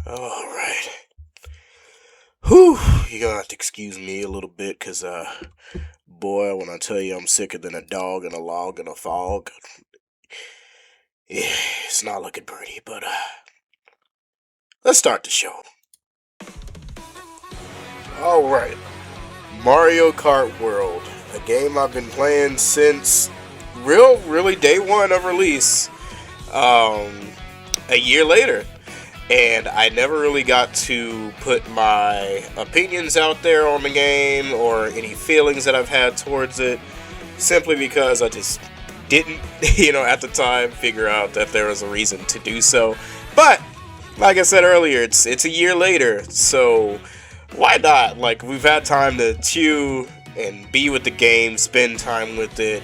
Alright. Whew, you're gonna have to excuse me a little bit, cause, boy, when I tell you I'm sicker than a dog in a log in a fog, yeah, it's not looking pretty, but, let's start the show. Alright. Mario Kart World. A game I've been playing since really day one of release. A year later. And I never really got to put my opinions out there on the game or any feelings that I've had towards it, simply because I just didn't, at the time figure out that there was a reason to do so. But like I said earlier, it's a year later, so why not? Like, we've had time to chew and be with the game, spend time with it,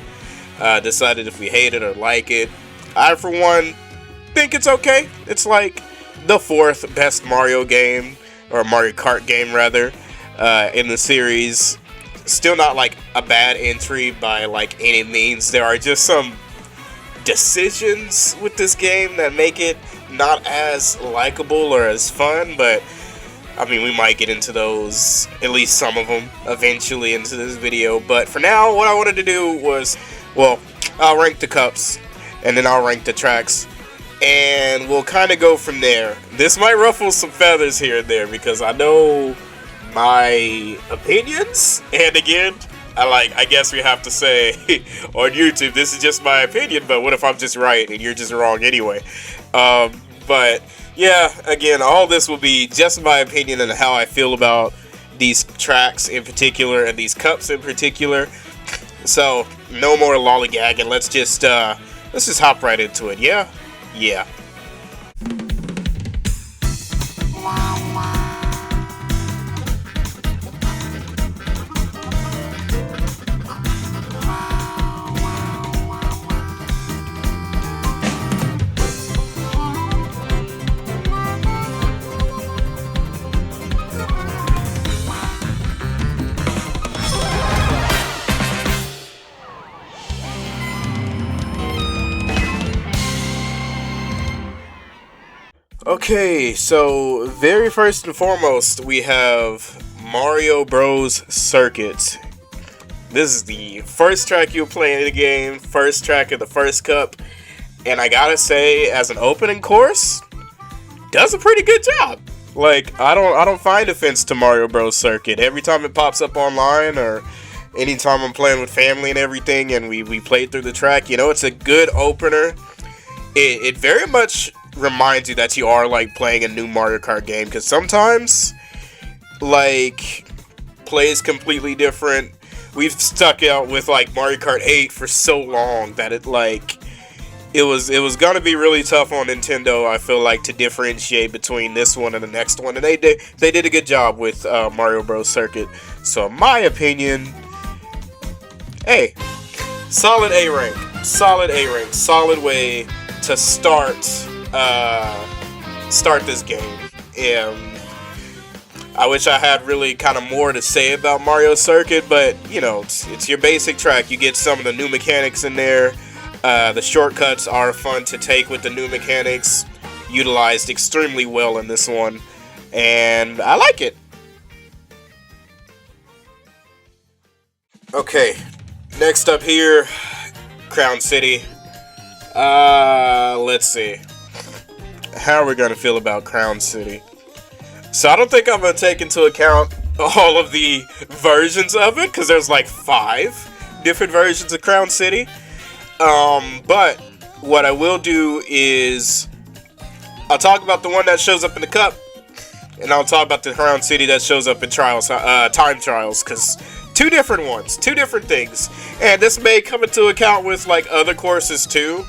decided if we hate it or like it. I, for one, think it's okay. It's like the fourth best Mario game, or Mario Kart game rather, in the series. Still not like a bad entry by like any means. There are just some decisions with this game that make it not as likable or as fun, but I mean, we might get into those, at least some of them, eventually into this video. But for now, what I wanted to do was, well, I'll rank the cups, and then I'll rank the tracks, and we'll kind of go from there. This might ruffle some feathers here and there, because I know my opinions, and again, I guess we have to say on YouTube, this is just my opinion, but what if I'm just right and you're just wrong anyway? But yeah, again, all this will be just my opinion and how I feel about these tracks in particular and these cups in particular. So no more lollygagging. Let's just hop right into it. Yeah. Okay, so very first and foremost, we have Mario Bros. Circuit. This is the first track you'll play in the game, first track of the first cup, and I gotta say, as an opening course, does a pretty good job. Like, I don't find offense to Mario Bros. Circuit. Every time it pops up online, or anytime I'm playing with family and everything, and we play through the track, it's a good opener. It very much reminds you that you are like playing a new Mario Kart game, because sometimes like plays completely different. We've stuck out with like Mario Kart 8 for so long that it was gonna be really tough on Nintendo, I feel like, to differentiate between this one and the next one, and they did a good job with Mario Bros. Circuit. So in my opinion, hey, solid A rank, solid way to start this game. And I wish I had really kind of more to say about Mario Circuit, but it's your basic track. You get some of the new mechanics in there. The shortcuts are fun to take with the new mechanics, utilized extremely well in this one, and I like it. Okay, next up here, Crown City. Let's see. How are we gonna feel about Crown City? So I don't think I'm gonna take into account all of the versions of it, because there's like 5 different versions of Crown City. But what I will do is I'll talk about the one that shows up in the cup, and I'll talk about the Crown City that shows up in trials, time trials, because 2 different ones, 2 different things. And this may come into account with like other courses too.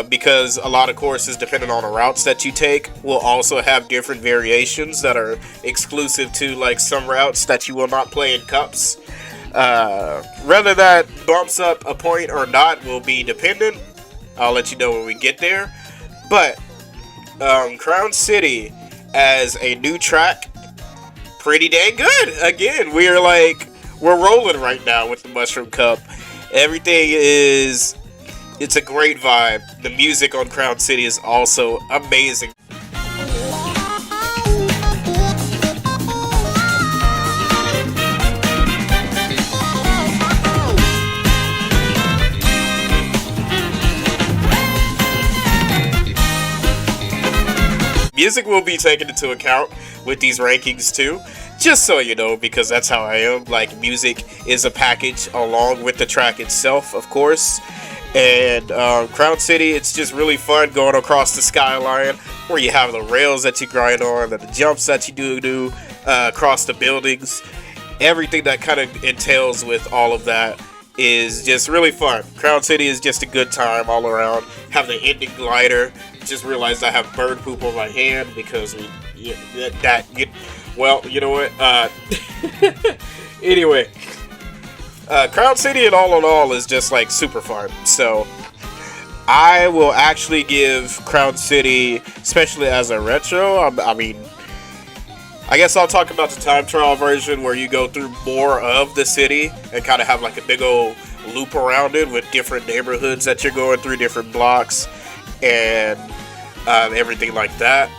Because a lot of courses, depending on the routes that you take, will also have different variations that are exclusive to like some routes that you will not play in cups. Whether that bumps up a point or not will be dependent. I'll let you know when we get there. But Crown City as a new track, pretty dang good. Again, we're rolling right now with the Mushroom Cup. Everything is It's a great vibe. The music on Crown City is also amazing. Music will be taken into account with these rankings too, just so you know, because that's how I am. Like, music is a package along with the track itself, of course. And Crown City, it's just really fun going across the skyline, where you have the rails that you grind on, the jumps that you do across the buildings. Everything that kind of entails with all of that is just really fun. Crown City is just a good time all around. Have the ending glider. Just realized I have bird poop on my hand because well, you know what? Anyway. Crown City in all is just like super fun. So I will actually give Crown City, especially as a retro, I mean, I guess I'll talk about the time trial version where you go through more of the city and kind of have like a big old loop around it with different neighborhoods that you're going through, different blocks, and everything like that.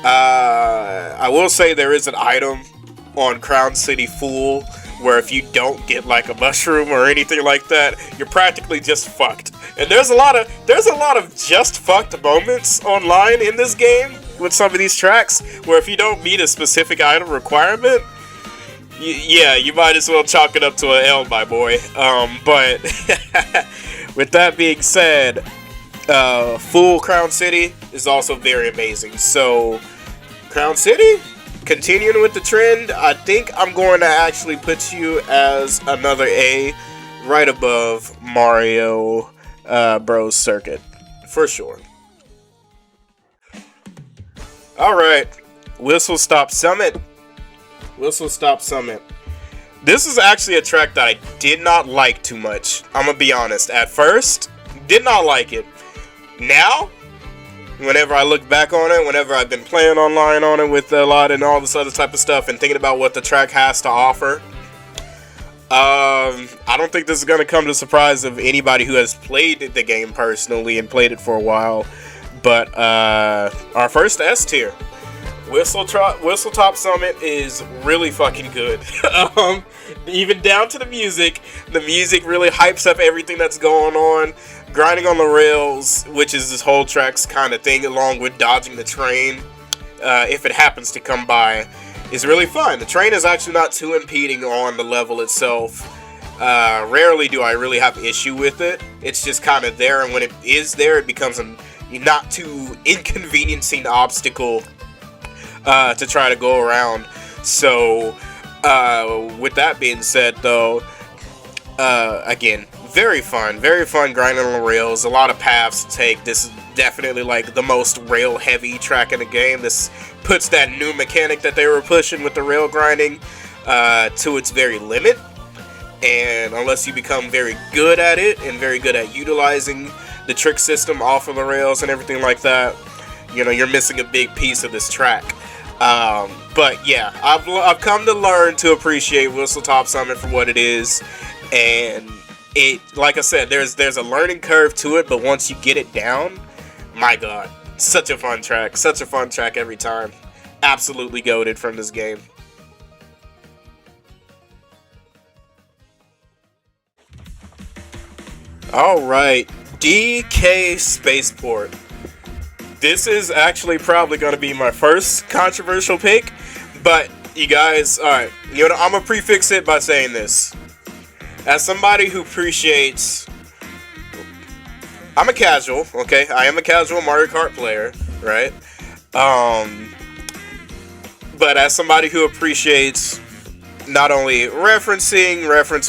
I will say there is an item on Crown City Full where if you don't get like a mushroom or anything like that, you're practically just fucked. And there's a lot of just fucked moments online in this game with some of these tracks where if you don't meet a specific item requirement, you might as well chalk it up to an L, my boy. But with that being said, full Crown City is also very amazing. So Crown City, continuing with the trend, I think I'm going to actually put you as another A, right above Mario Bros. Circuit, for sure. Alright, Whistle Stop Summit. Whistle Stop Summit. This is actually a track that I did not like too much. I'm gonna be honest. At first, did not like it. Now, whenever I look back on it, whenever I've been playing online on it with a lot and all this other type of stuff and thinking about what the track has to offer, I don't think this is going to come to the surprise of anybody who has played the game personally and played it for a while. But our first S tier, Whistle Top Summit, is really fucking good. Even down to the music. The music really hypes up everything that's going on. Grinding on the rails, which is this whole track's kind of thing, along with dodging the train, if it happens to come by, is really fun. The train is actually not too impeding on the level itself. Rarely do I really have issue with it. It's just kind of there, and when it is there, it becomes a not too inconveniencing obstacle to try to go around. So, with that being said, though, again, very fun grinding on the rails, a lot of paths to take. This is definitely like the most rail heavy track in the game. This puts that new mechanic that they were pushing with the rail grinding to its very limit, and unless you become very good at it and very good at utilizing the trick system off of the rails and everything like that, you know, you're missing a big piece of this track. But yeah, I've come to learn to appreciate Whistle Top Summit for what it is, and it, like I said, there's a learning curve to it, but once you get it down, my god, such a fun track every time. Absolutely goated from this game. Alright, DK Spaceport. This is actually probably going to be my first controversial pick, but you guys, alright, you know, I'm going to prefix it by saying this. As somebody who appreciates, I'm a casual, okay? I am a casual Mario Kart player, right? But as somebody who appreciates not only reference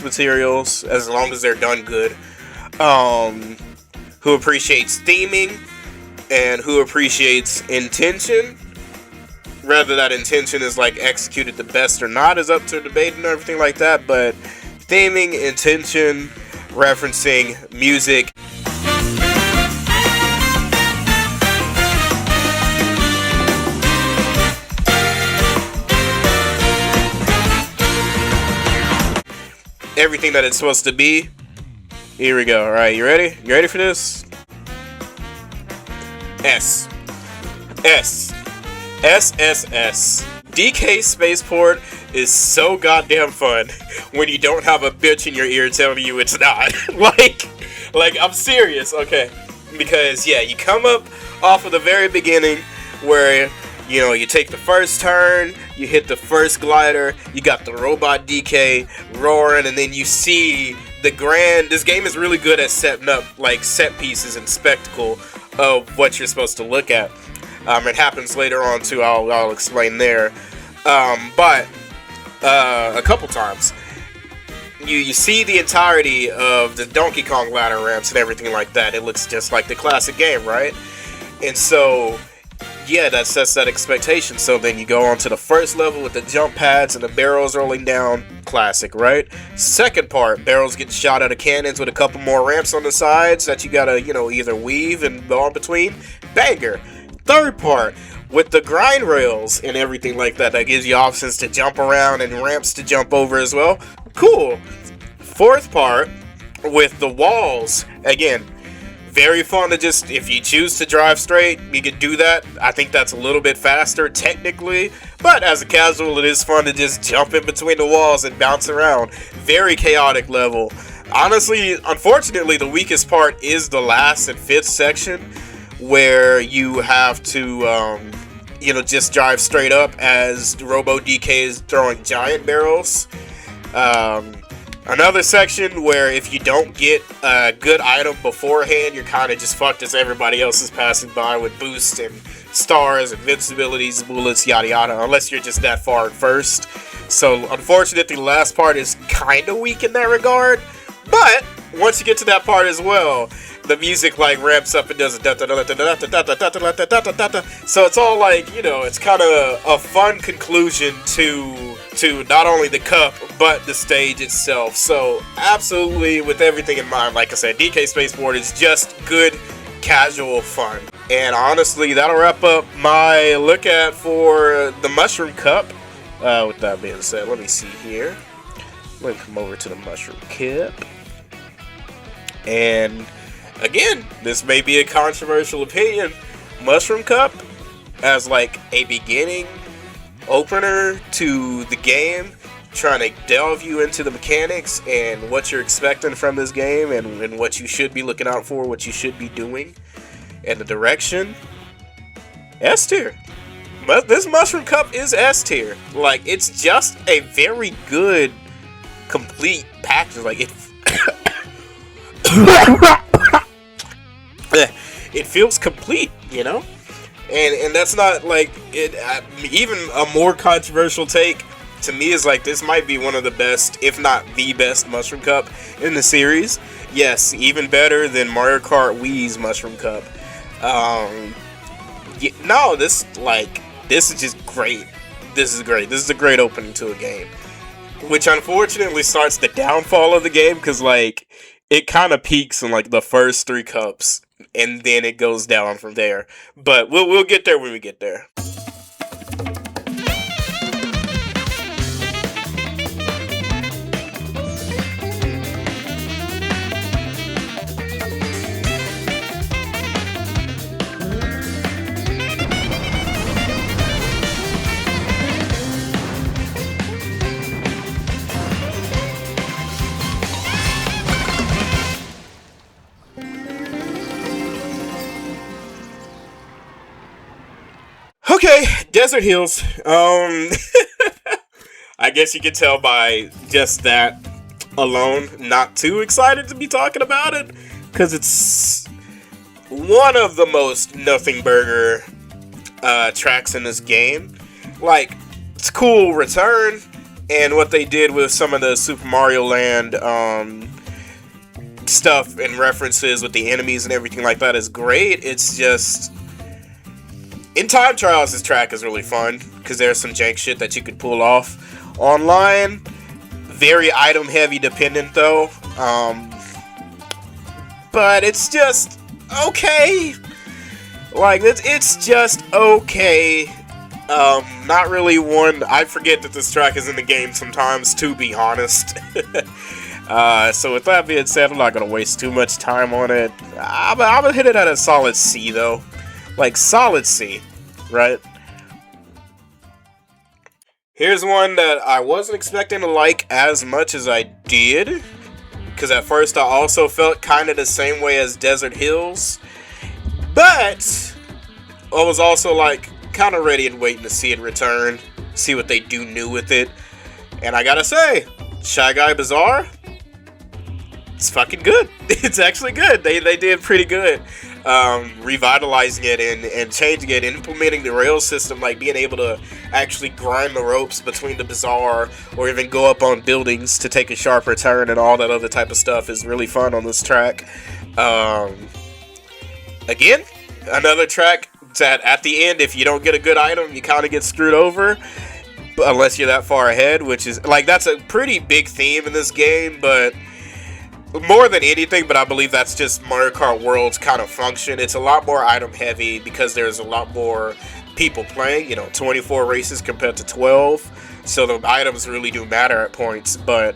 materials, as long as they're done good, who appreciates theming, and who appreciates intention, whether that intention is like executed the best or not is up to debate and everything like that, but theming, intention, referencing, music. Everything that it's supposed to be. Here we go. Alright, you ready? You ready for this? S. DK Spaceport is so goddamn fun when you don't have a bitch in your ear telling you it's not. like I'm serious, okay? Because yeah, you come up off of the very beginning where You take the first turn, you hit the first glider, you got the robot DK roaring, and then you see the grand. This game is really good at setting up like set pieces and spectacle of what you're supposed to look at. It happens later on too. I'll explain there. But a couple times, you see the entirety of the Donkey Kong ladder ramps and everything like that. It looks just like the classic game, right? And so, yeah, that sets that expectation. So then you go on to the first level with the jump pads and the barrels rolling down. Classic, right? Second part, barrels getting shot out of cannons with a couple more ramps on the sides that you gotta, either weave and go in between. Banger. Third part, with the grind rails and everything like that, that gives you options to jump around and ramps to jump over as well. Cool. Fourth part, with the walls. Again, very fun to just, if you choose to drive straight, you can do that. I think that's a little bit faster technically, but as a casual, it is fun to just jump in between the walls and bounce around. Very chaotic level. Honestly, unfortunately, the weakest part is the last and fifth section, where you have to, just drive straight up as Robo DK is throwing giant barrels. Another section where if you don't get a good item beforehand, you're kind of just fucked as everybody else is passing by with boosts and stars, invincibilities, bullets, yada yada, unless you're just that far at first. So unfortunately, the last part is kind of weak in that regard, but once you get to that part as well, the music like ramps up and does a so it's all like, it's kind of a fun conclusion to not only the cup but the stage itself. So absolutely, with everything in mind, like I said, DK Spaceport is just good casual fun. And honestly, that'll wrap up my look at for the Mushroom Cup. With that being said, let me see here. Let me come over to the Mushroom Cup. And again, this may be a controversial opinion. Mushroom Cup, as like a beginning opener to the game, trying to delve you into the mechanics and what you're expecting from this game and what you should be looking out for, what you should be doing, and the direction, S tier. But this Mushroom Cup is S tier. Like, it's just a very good, complete package. Like, it feels complete, and that's not like it. Even a more controversial take to me is like, this might be one of the best, if not the best, Mushroom Cup in the series. Yes, even better than Mario Kart Wii's Mushroom Cup. This is just great. This is great. This is a great opening to a game, which unfortunately starts the downfall of the game, because like it kind of peaks in like the first 3 cups, and then it goes down from there. But we'll get there when we get there. Okay, Desert Hills. I guess you can tell by just that alone, not too excited to be talking about it, because it's one of the most nothing burger tracks in this game. Like, it's cool return, and what they did with some of the Super Mario Land stuff and references with the enemies and everything like that is great. It's just, in Time Trials, this track is really fun, because there's some jank shit that you could pull off. Online, very item heavy dependent though, but it's just okay. Like, it's just okay. Not really one. I forget that this track is in the game sometimes, to be honest. So with that being said, I'm not gonna waste too much time on it. I'm gonna hit it at a solid C though. Like, solid C, right? Here's one that I wasn't expecting to like as much as I did, because at first I also felt kind of the same way as Desert Hills, but I was also like, kind of ready and waiting to see it return, see what they do new with it. And I gotta say, Shy Guy Bazaar, it's fucking good. It's actually good. They did pretty good. Revitalizing it and changing it, implementing the rail system, like being able to actually grind the ropes between the bazaar or even go up on buildings to take a sharper turn and all that other type of stuff is really fun on this track. Again, another track that at the end, if you don't get a good item, you kind of get screwed over unless you're that far ahead, which is like, that's a pretty big theme in this game, but more than anything, but I believe that's just Mario Kart World's kind of function. It's a lot more item heavy because there's a lot more people playing, 24 races compared to 12, so the items really do matter at points. But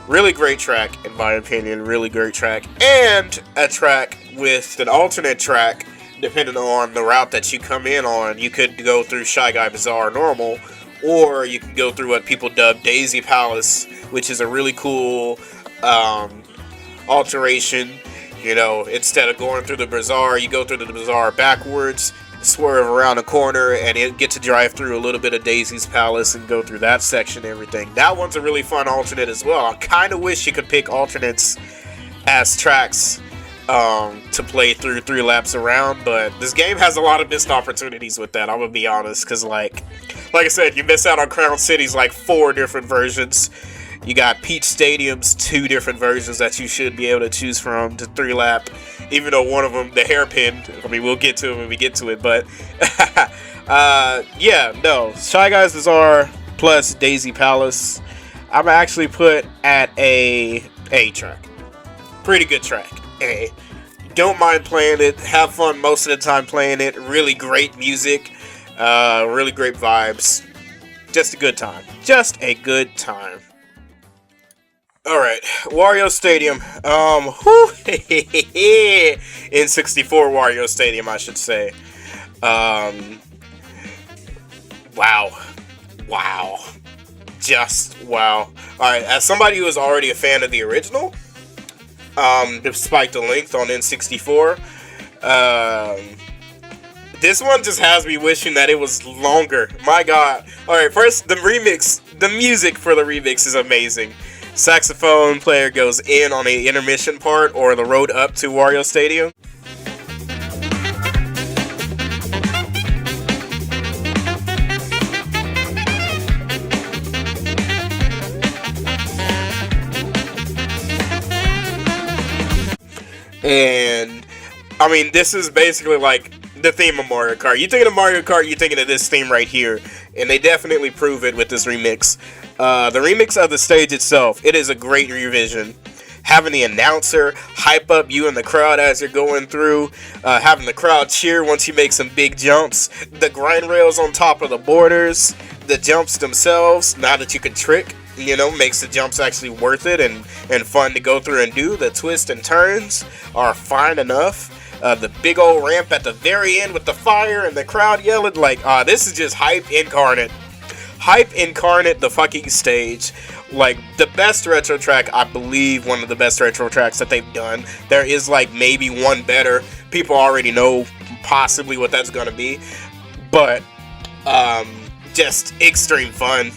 really great track, in my opinion, really great track. And a track with an alternate track, depending on the route that you come in on. You could go through Shy Guy Bazaar normal, or you can go through what people dub Daisy Palace, which is a really cool alteration. Instead of going through the bazaar, you go through the bazaar backwards, swerve around a corner, and get to drive through a little bit of Daisy's Palace and go through that section and everything. That one's a really fun alternate as well. I kind of wish you could pick alternates as tracks to play through 3 laps around, but this game has a lot of missed opportunities with that, I'm gonna be honest, because like I said, you miss out on Crown City's 4 different versions. You got Peach Stadium's 2 different versions that you should be able to choose from to 3 lap, even though one of them, the hairpin, we'll get to it when we get to it, but Shy Guys Bazaar plus Daisy Palace, I'm gonna actually put at a track. Pretty good track. A. Don't mind playing it, have fun most of the time playing it, really great music, really great vibes, just a good time. Alright, Wario Stadium. N64 Wario Stadium, I should say. Wow. Just wow. Alright, as somebody who is already a fan of the original, despite the length on N64, this one just has me wishing that it was longer. My god. Alright, first, the music for the remix is amazing. Saxophone player goes in on the intermission part or the road up to Wario Stadium. And I mean, this is basically like the theme of Mario Kart. You thinking of Mario Kart, you're thinking of this theme right here, and they definitely prove it with this remix. The remix of the stage itself, it is a great revision. Having the announcer hype up you in the crowd as you're going through, having the crowd cheer once you make some big jumps, the grind rails on top of the borders, the jumps themselves, now that you can trick, makes the jumps actually worth it and fun to go through and do. The twists and turns are fine enough. The big old ramp at the very end with the fire and the crowd yelling, this is just hype incarnate. Hype incarnate, the fucking stage. The best retro track, I believe one of the best retro tracks that they've done. There is maybe one better. People already know possibly what that's gonna be. But, just extreme fun.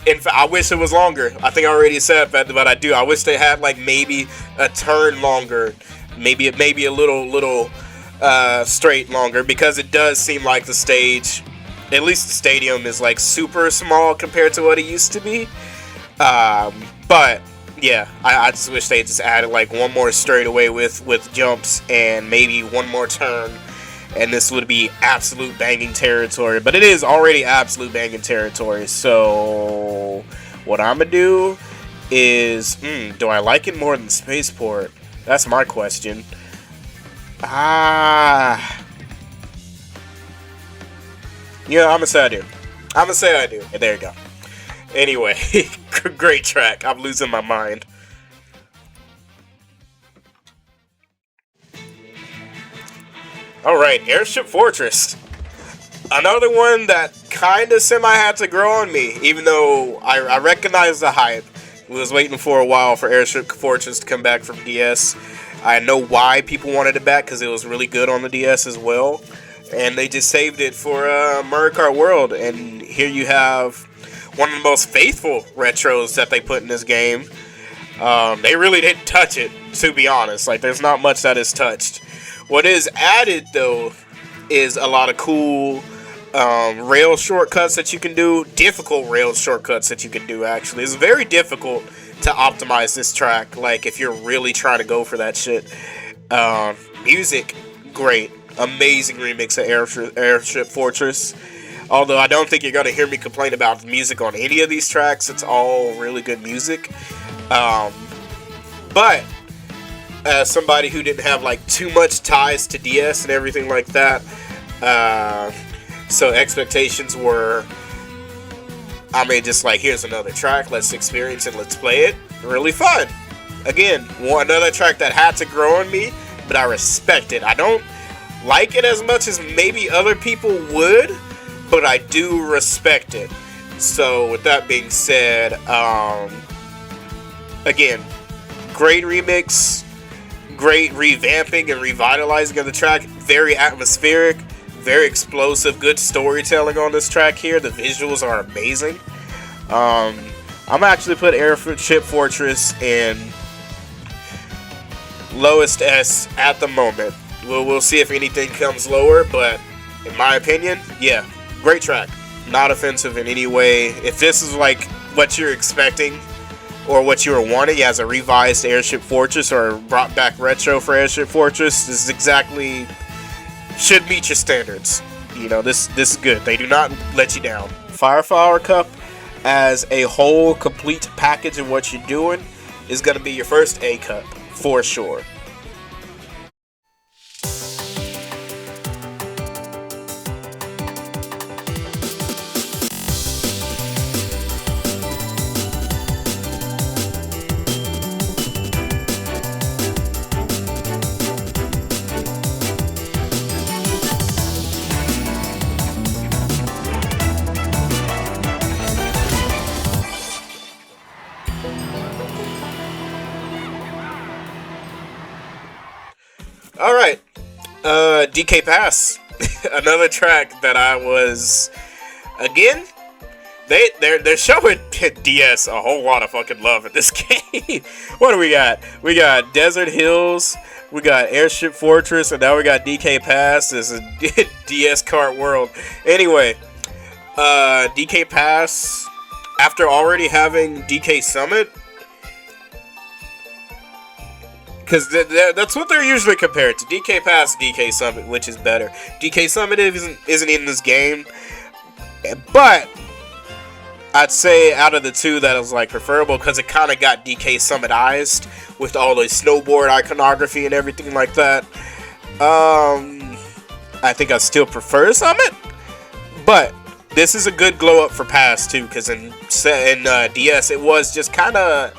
In fact, I wish it was longer. I think I already said that, but I do. I wish they had maybe a turn longer. Maybe a little straight longer, because it does seem like the stage, at least the stadium, is super small compared to what it used to be. But yeah, I just wish they just added one more straightaway with jumps and maybe one more turn, and this would be absolute banging territory. But it is already absolute banging territory. So what I'm gonna do is, do I like it more than Spaceport? That's my question. I'm gonna say I do. There you go. Anyway, great track. I'm losing my mind. Alright, Airship Fortress. Another one that kind of semi had to grow on me, even though I recognize the hype. We was waiting for a while for Airship Fortress to come back from DS. I know why people wanted it back, because it was really good on the DS as well. And they just saved it for Mario Kart World. And here you have one of the most faithful retros that they put in this game. They really didn't touch it, to be honest. Like, there's not much that is touched. What is added, though, is a lot of cool rail shortcuts that you can do. Difficult rail shortcuts that you can do, actually. It's very difficult to optimize this track, like, if you're really trying to go for that shit. Music, great. Amazing remix of Airship Fortress. Although I don't think you're going to hear me complain about the music on any of these tracks. It's all really good music. But as somebody who didn't have like too much ties to DS and everything like that, so expectations were, I mean, just like, here's another track, let's experience it, let's play it. Really fun. Again, another track that had to grow on me, but I respect it. I don't like it as much as maybe other people would, but I do respect it. So with that being said, again, great remix, great revamping and revitalizing of the track, very atmospheric, very explosive, good storytelling on this track here. The visuals are amazing. I'm actually put Airship Fortress in lowest S at the moment. We'll see if anything comes lower, but in my opinion, yeah, great track. Not offensive in any way. If this is like what you're expecting or what you were wanting as a revised Airship Fortress or brought back retro for Airship Fortress, this is exactly, should meet your standards. You know, this is good. They do not let you down. Fireflower Cup as a whole complete package of what you're doing is going to be your first A cup for sure. Alright, DK Pass, another track that I was, again, they're showing DS a whole lot of fucking love in this game. What do we got? We got Desert Hills, we got Airship Fortress, and now we got DK Pass. This is DS Kart World. Anyway, DK Pass, after already having DK Summit, because that's what they're usually compared to. DK Pass, DK Summit, which is better. DK Summit isn't in this game, but I'd say out of the two that was like preferable, because it kind of got DK Summitized with all the snowboard iconography and everything like that. I think I still prefer Summit, but this is a good glow up for Pass too, because in DS it was just kind of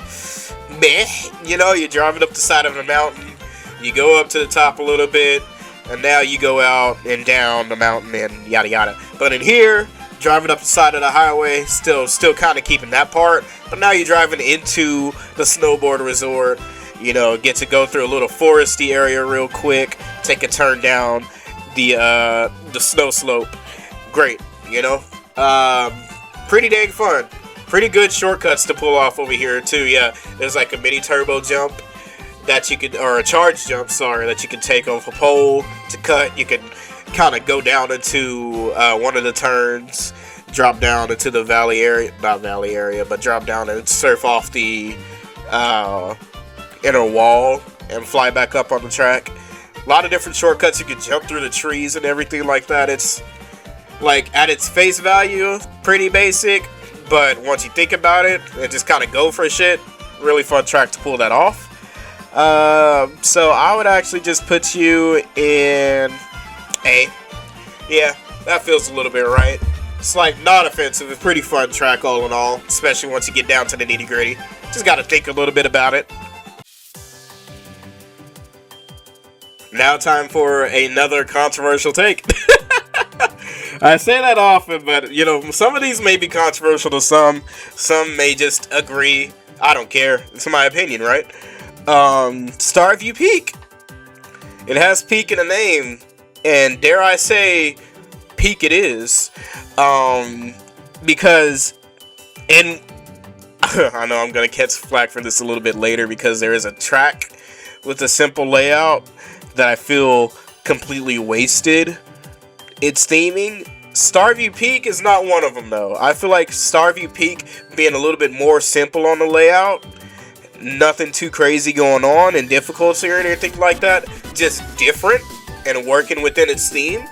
meh, you know, you're driving up the side of a mountain, you go up to the top a little bit, and now you go out and down the mountain and yada yada. But in here, driving up the side of the highway, still kind of keeping that part, but now you're driving into the snowboard resort, you know, get to go through a little foresty area real quick, take a turn down the snow slope. Great, you know, pretty dang fun. Pretty good shortcuts to pull off over here too. Yeah, there's like a mini turbo jump that you could, or a charge jump, sorry, that you can take off a pole to cut. You can kind of go down into one of the turns, drop down into the valley area, not valley area, but drop down and surf off the inner wall and fly back up on the track. A lot of different shortcuts. You can jump through the trees and everything like that. It's like, at its face value, pretty basic. But once you think about it and just kind of go for shit, really fun track to pull that off. So I would actually just put you in A. Yeah, that feels a little bit right. It's like not offensive, a pretty fun track all in all, especially once you get down to the nitty gritty. Just gotta think a little bit about it. Now time for another controversial take. I say that often, but, you know, some of these may be controversial to some. Some may just agree. I don't care. It's my opinion, right? Starview Peak. It has Peak in the name, and dare I say, Peak it is. Because, and I know I'm gonna catch flack for this a little bit later because there is a track with a simple layout that I feel completely wasted its theming. Starview Peak is not one of them though. I feel like Starview Peak being a little bit more simple on the layout, nothing too crazy going on and difficulty or anything like that, just different and working within its theme,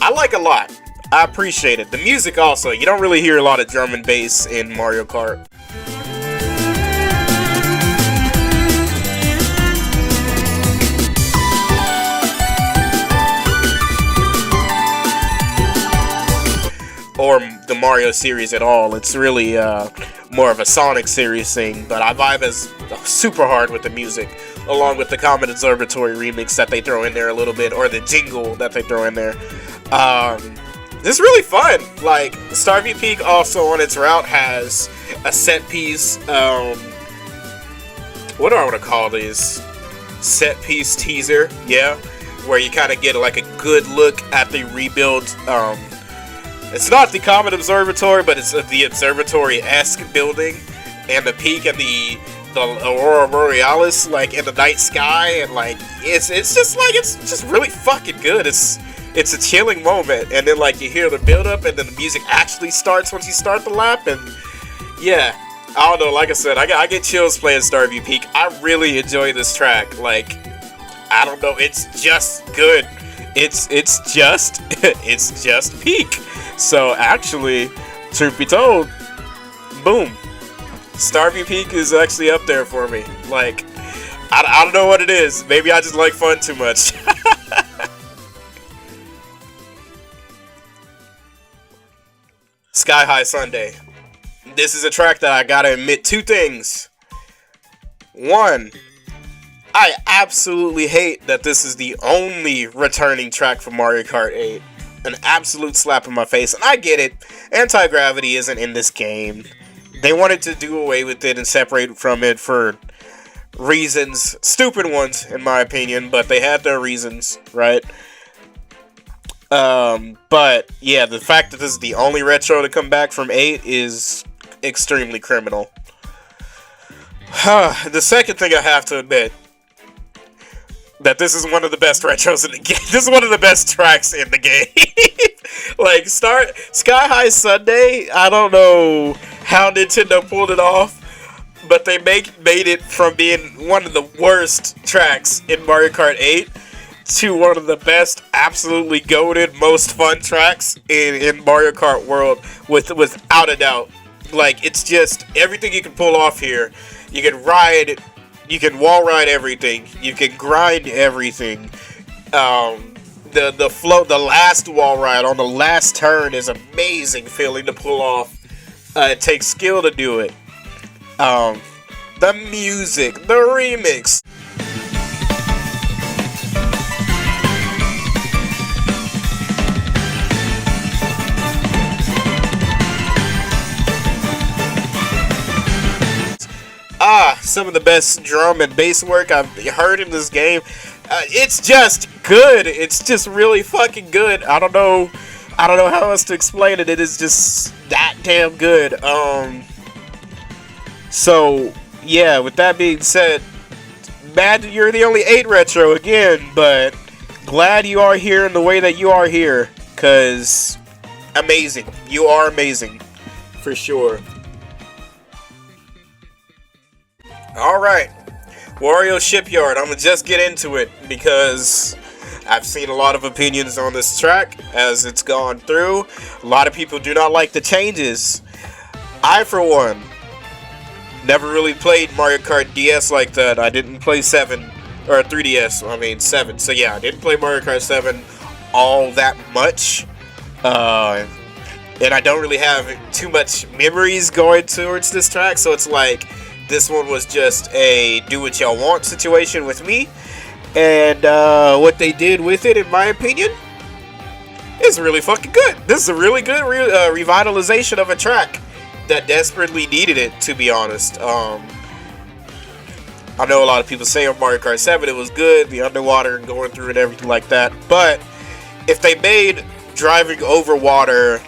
I like a lot. I appreciate it. The music also, you don't really hear a lot of drum and bass in Mario Kart. Or the Mario series at all. It's really more of a Sonic series thing, but I vibe as super hard with the music, along with the Comet Observatory remix that they throw in there a little bit, or the jingle that they throw in there. This is really fun. Like, Starview Peak also on its route has a set piece, what do I want to call these? Set piece teaser, yeah, where you kind of get like a good look at the rebuild. It's not the Comet Observatory, but it's the observatory-esque building, and the peak and the Aurora Borealis, like in the night sky, and like it's just really fucking good. It's a chilling moment, and then like you hear the build up, and then the music actually starts once you start the lap, and yeah, I don't know. Like I said, I get chills playing Starview Peak. I really enjoy this track. Like, I don't know, it's just good. It's just it's just peak. So actually, truth be told, boom, Starview Peak is actually up there for me. Like, I don't know what it is. Maybe I just like fun too much. Sky High Sunday. This is a track that I gotta admit two things. One, I absolutely hate that this is the only returning track from Mario Kart 8. An absolute slap in my face. And I get it. Anti-gravity isn't in this game. They wanted to do away with it and separate from it for reasons. Stupid ones, in my opinion. But they had their reasons, right? But, yeah, the fact that this is the only retro to come back from 8 is extremely criminal. The second thing I have to admit, that this is one of the best retros in the game. This is one of the best tracks in the game. Like, Sky High Sunday, I don't know how Nintendo pulled it off, but they made it from being one of the worst tracks in Mario Kart 8 to one of the best, absolutely goated, most fun tracks in Mario Kart World, without a doubt. Like, it's just everything you can pull off here. You can ride, you can wall ride everything, you can grind everything. The flow, the last wall ride on the last turn is amazing feeling to pull off. It takes skill to do it. The music, the remix. Some of the best drum and bass work I've heard in this game. It's just good. It's just really fucking good. I don't know how else to explain it. It is just that damn good. So yeah, with that being said, mad that you're the only 8 retro again, but glad you are here in the way that you are here, cause amazing. You are amazing, for sure. Alright, Wario Shipyard. I'm gonna just get into it because I've seen a lot of opinions on this track as it's gone through. A lot of people do not like the changes. I, for one, never really played Mario Kart DS like that. I didn't play 7, or 3DS, I mean 7. So yeah, I didn't play Mario Kart 7 all that much. And I don't really have too much memories going towards this track, so it's like, this one was just a do what y'all want situation with me. And what they did with it, in my opinion, is really fucking good. This is a really good revitalization of a track that desperately needed it, to be honest. I know a lot of people say on Mario Kart 7 it was good, the underwater and going through and everything like that, but if they made driving over water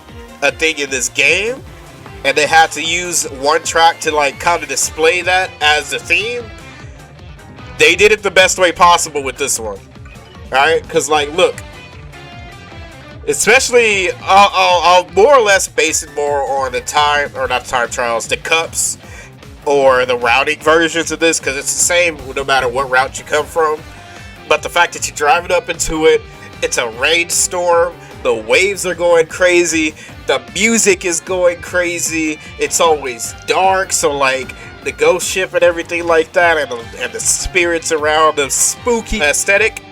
a thing in this game, and they had to use one track to like kind of display that as the theme, they did it the best way possible with this one. Alright? Because like, look, especially, I'll more or less base it more on the time, or not time trials, the cups, or the routing versions of this, because it's the same no matter what route you come from. But the fact that you're driving up into it, it's a rainstorm, the waves are going crazy, the music is going crazy, it's always dark, so like the ghost ship and everything like that, and the spirits around, the spooky aesthetic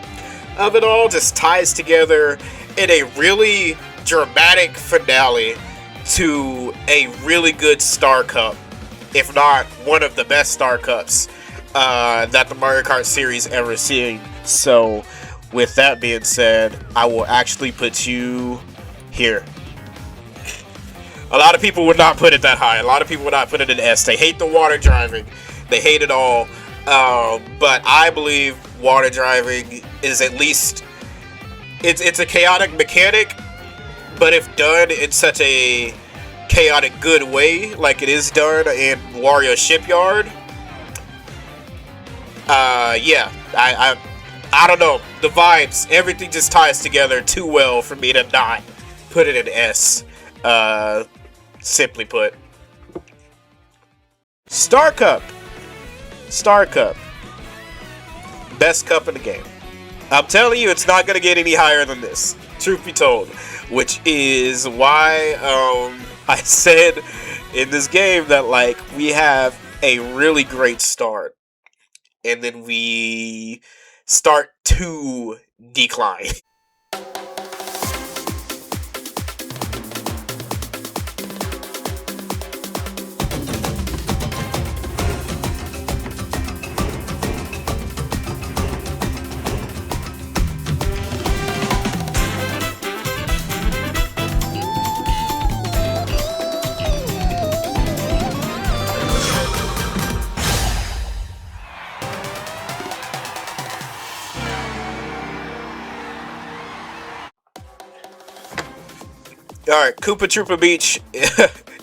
of it all just ties together in a really dramatic finale to a really good Star Cup, if not one of the best Star Cups that the Mario Kart series ever seen. So, with that being said, I will actually put you here. A lot of people would not put it that high. A lot of people would not put it in S. They hate the water driving. They hate it all. But I believe water driving is at least... It's a chaotic mechanic, but if done in such a chaotic good way, like it is done in Wario Shipyard, yeah, I don't know, the vibes, everything just ties together too well for me to not put it in S, simply put. Star Cup. Best cup in the game. I'm telling you, it's not going to get any higher than this, truth be told, which is why I said in this game that, like, we have a really great start, and then we start to decline. Alright, Koopa Troopa Beach,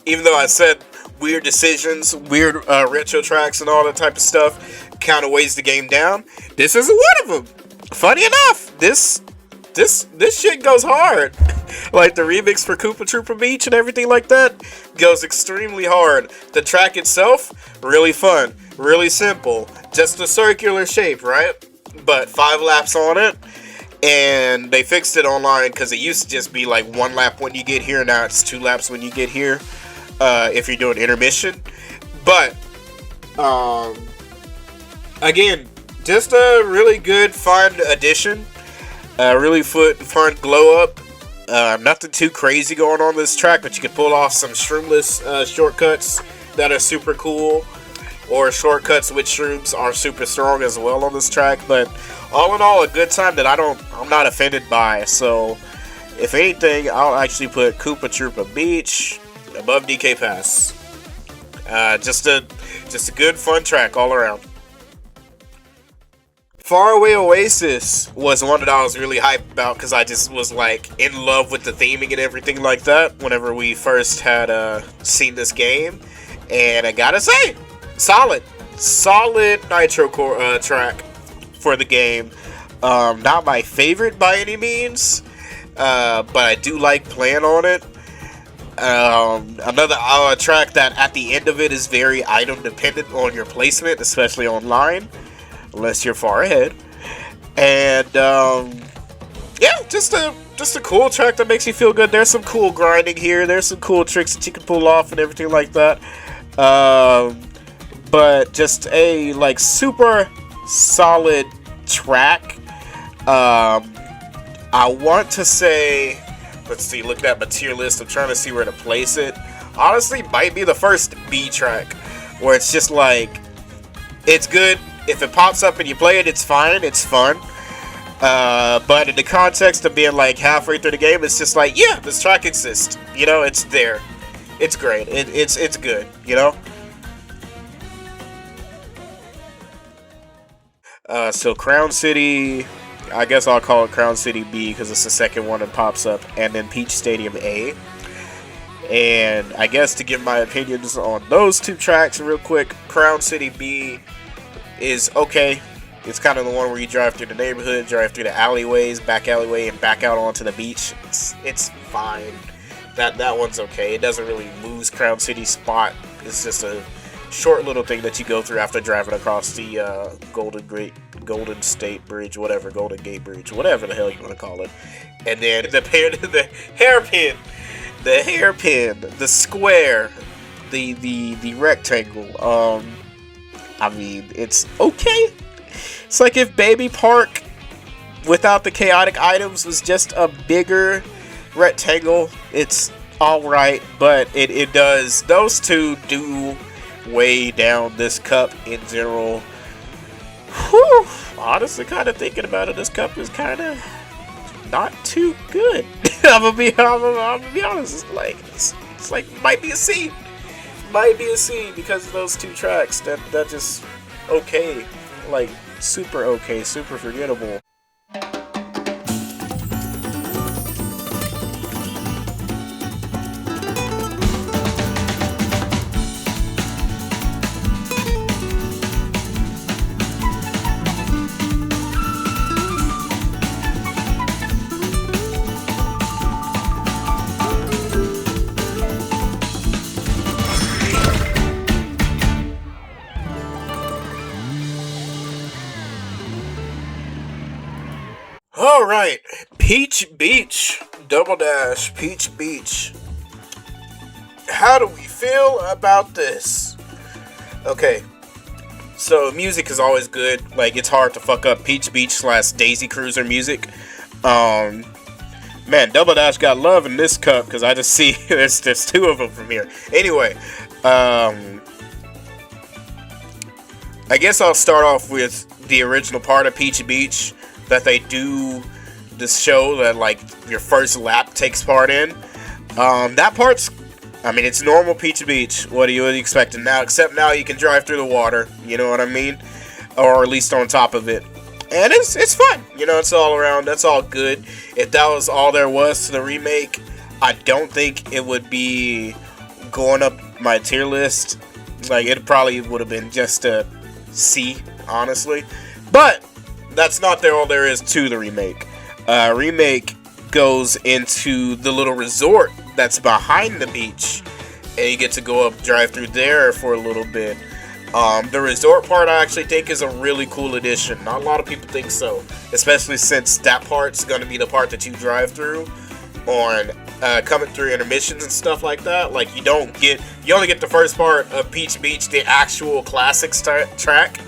even though I said weird decisions, weird retro tracks and all that type of stuff kind of weighs the game down, this isn't one of them. Funny enough, this shit goes hard. Like the remix for Koopa Troopa Beach and everything like that goes extremely hard. The track itself, really fun, really simple, just a circular shape, right? But 5 laps on it. And they fixed it online because it used to just be like 1 lap when you get here. Now it's 2 laps when you get here, if you're doing intermission. But, again, just a really good, fun addition. Really fun glow up. Nothing too crazy going on this track, but you can pull off some shroomless shortcuts that are super cool. Or shortcuts with shrooms are super strong as well on this track. But all in all, a good time that I'm not offended by. So, if anything, I'll actually put Koopa Troopa Beach above DK Pass. Just a good fun track all around. Faraway Oasis was one that I was really hyped about because I just was like in love with the theming and everything like that whenever we first had seen this game. And I gotta say, solid nitro track for the game. Not my favorite by any means, but I do like playing on it. Another track that at the end of it is very item dependent on your placement, especially online, unless you're far ahead. And yeah, just a cool track that makes you feel good. There's some cool grinding here. There's some cool tricks that you can pull off and everything like that. But just a like super solid track. I want to say, let's see, looking at my tier list, I'm trying to see where to place it. Honestly, might be the first B track, where it's just like, it's good. If it pops up and you play it, it's fine, it's fun. But in the context of being like halfway through the game, it's just like, yeah, this track exists. You know, it's there. It's great. It's good, you know? So Crown City, I guess I'll call it Crown City B because it's the second one that pops up, and then Peach Stadium A. And I guess to give my opinions on those two tracks real quick, Crown City B is okay. It's kind of the one where you drive through the neighborhood, drive through the alleyways, back alleyway, and back out onto the beach. It's fine. That one's okay. It doesn't really lose Crown City's spot. It's just a short little thing that you go through after driving across the Golden State Bridge, whatever, Golden Gate Bridge, whatever the hell you want to call it. And then the hairpin, the square, the rectangle. I mean, it's okay. It's like if Baby Park without the chaotic items was just a bigger rectangle. It's alright, but it does, those two do weigh down this cup in general. Whew, honestly, kind of thinking about it, this cup is kind of not too good. I'm gonna be honest. It's like might be a C because of those two tracks. That just okay, like super okay, super forgettable. Alright, Peach Beach, Double Dash, Peach Beach. How do we feel about this? Okay, so music is always good. Like, it's hard to fuck up Peach Beach / Daisy Cruiser music. Man, Double Dash got love in this cup, because I just see there's two of them from here. Anyway, I guess I'll start off with the original part of Peach Beach that they do this show that, like, your first lap takes part in. That part's, I mean, it's normal Peach Beach. What are you expecting now? Except now you can drive through the water, you know what I mean? Or at least on top of it. And it's fun, you know, it's all around, that's all good. If that was all there was to the remake, I don't think it would be going up my tier list. Like, it probably would have been just a C, honestly. But that's not all there is to the remake. Remake goes into the little resort that's behind the beach, and you get to go up, drive through there for a little bit. The resort part I actually think is a really cool addition. Not a lot of people think so, especially since that part's going to be the part that you drive through on coming through intermissions and stuff like that. Like, you only get the first part of Peach Beach, the actual classics track,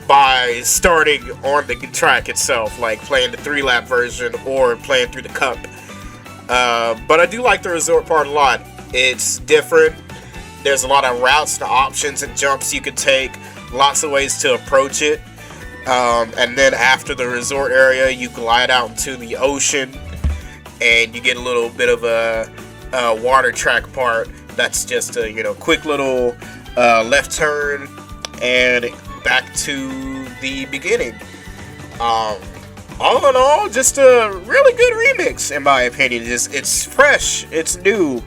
by starting on the track itself, like playing the 3-lap version or playing through the cup. But I do like the resort part a lot. It's different. There's a lot of routes and options and jumps you could take, lots of ways to approach it. And then after the resort area, you glide out into the ocean, and you get a little bit of a water track part that's just a quick little left turn and back to the beginning. All in all, just a really good remix in my opinion. It's fresh, it's new,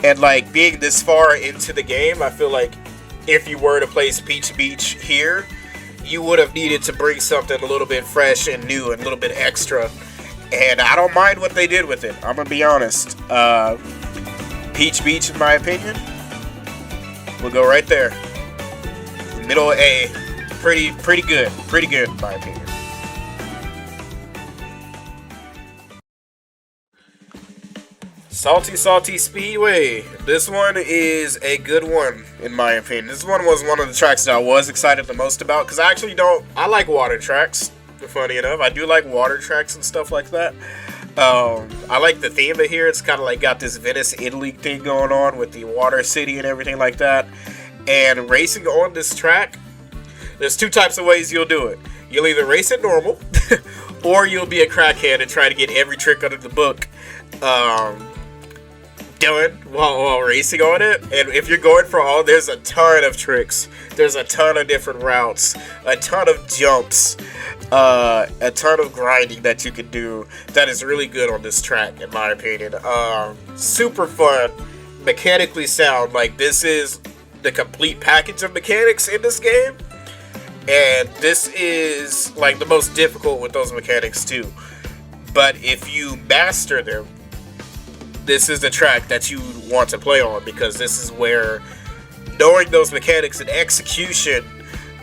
and like being this far into the game, I feel like if you were to place Peach Beach here, you would have needed to bring something a little bit fresh and new and a little bit extra. And I don't mind what they did with it. I'm gonna be honest. Peach Beach, in my opinion, will go right there. Middle A, pretty good in my opinion. Salty Speedway. This one is a good one in my opinion. This one was one of the tracks that I was excited the most about, because I like water tracks. Funny enough, I do like water tracks and stuff like that. I like the theme of here. It's kind of like got this Venice, Italy thing going on with the water city and everything like that. And racing on this track, there's two types of ways you'll do it. You'll either race it normal, or you'll be a crackhead and try to get every trick under the book. done while racing on it. And if you're going for all, there's a ton of tricks. There's a ton of different routes, a ton of jumps, a ton of grinding that you can do that is really good on this track, in my opinion. Super fun, mechanically sound. Like, this is the complete package of mechanics in this game. And this is, like, the most difficult with those mechanics, too. But if you master them, this is the track that you want to play on, because this is where knowing those mechanics and execution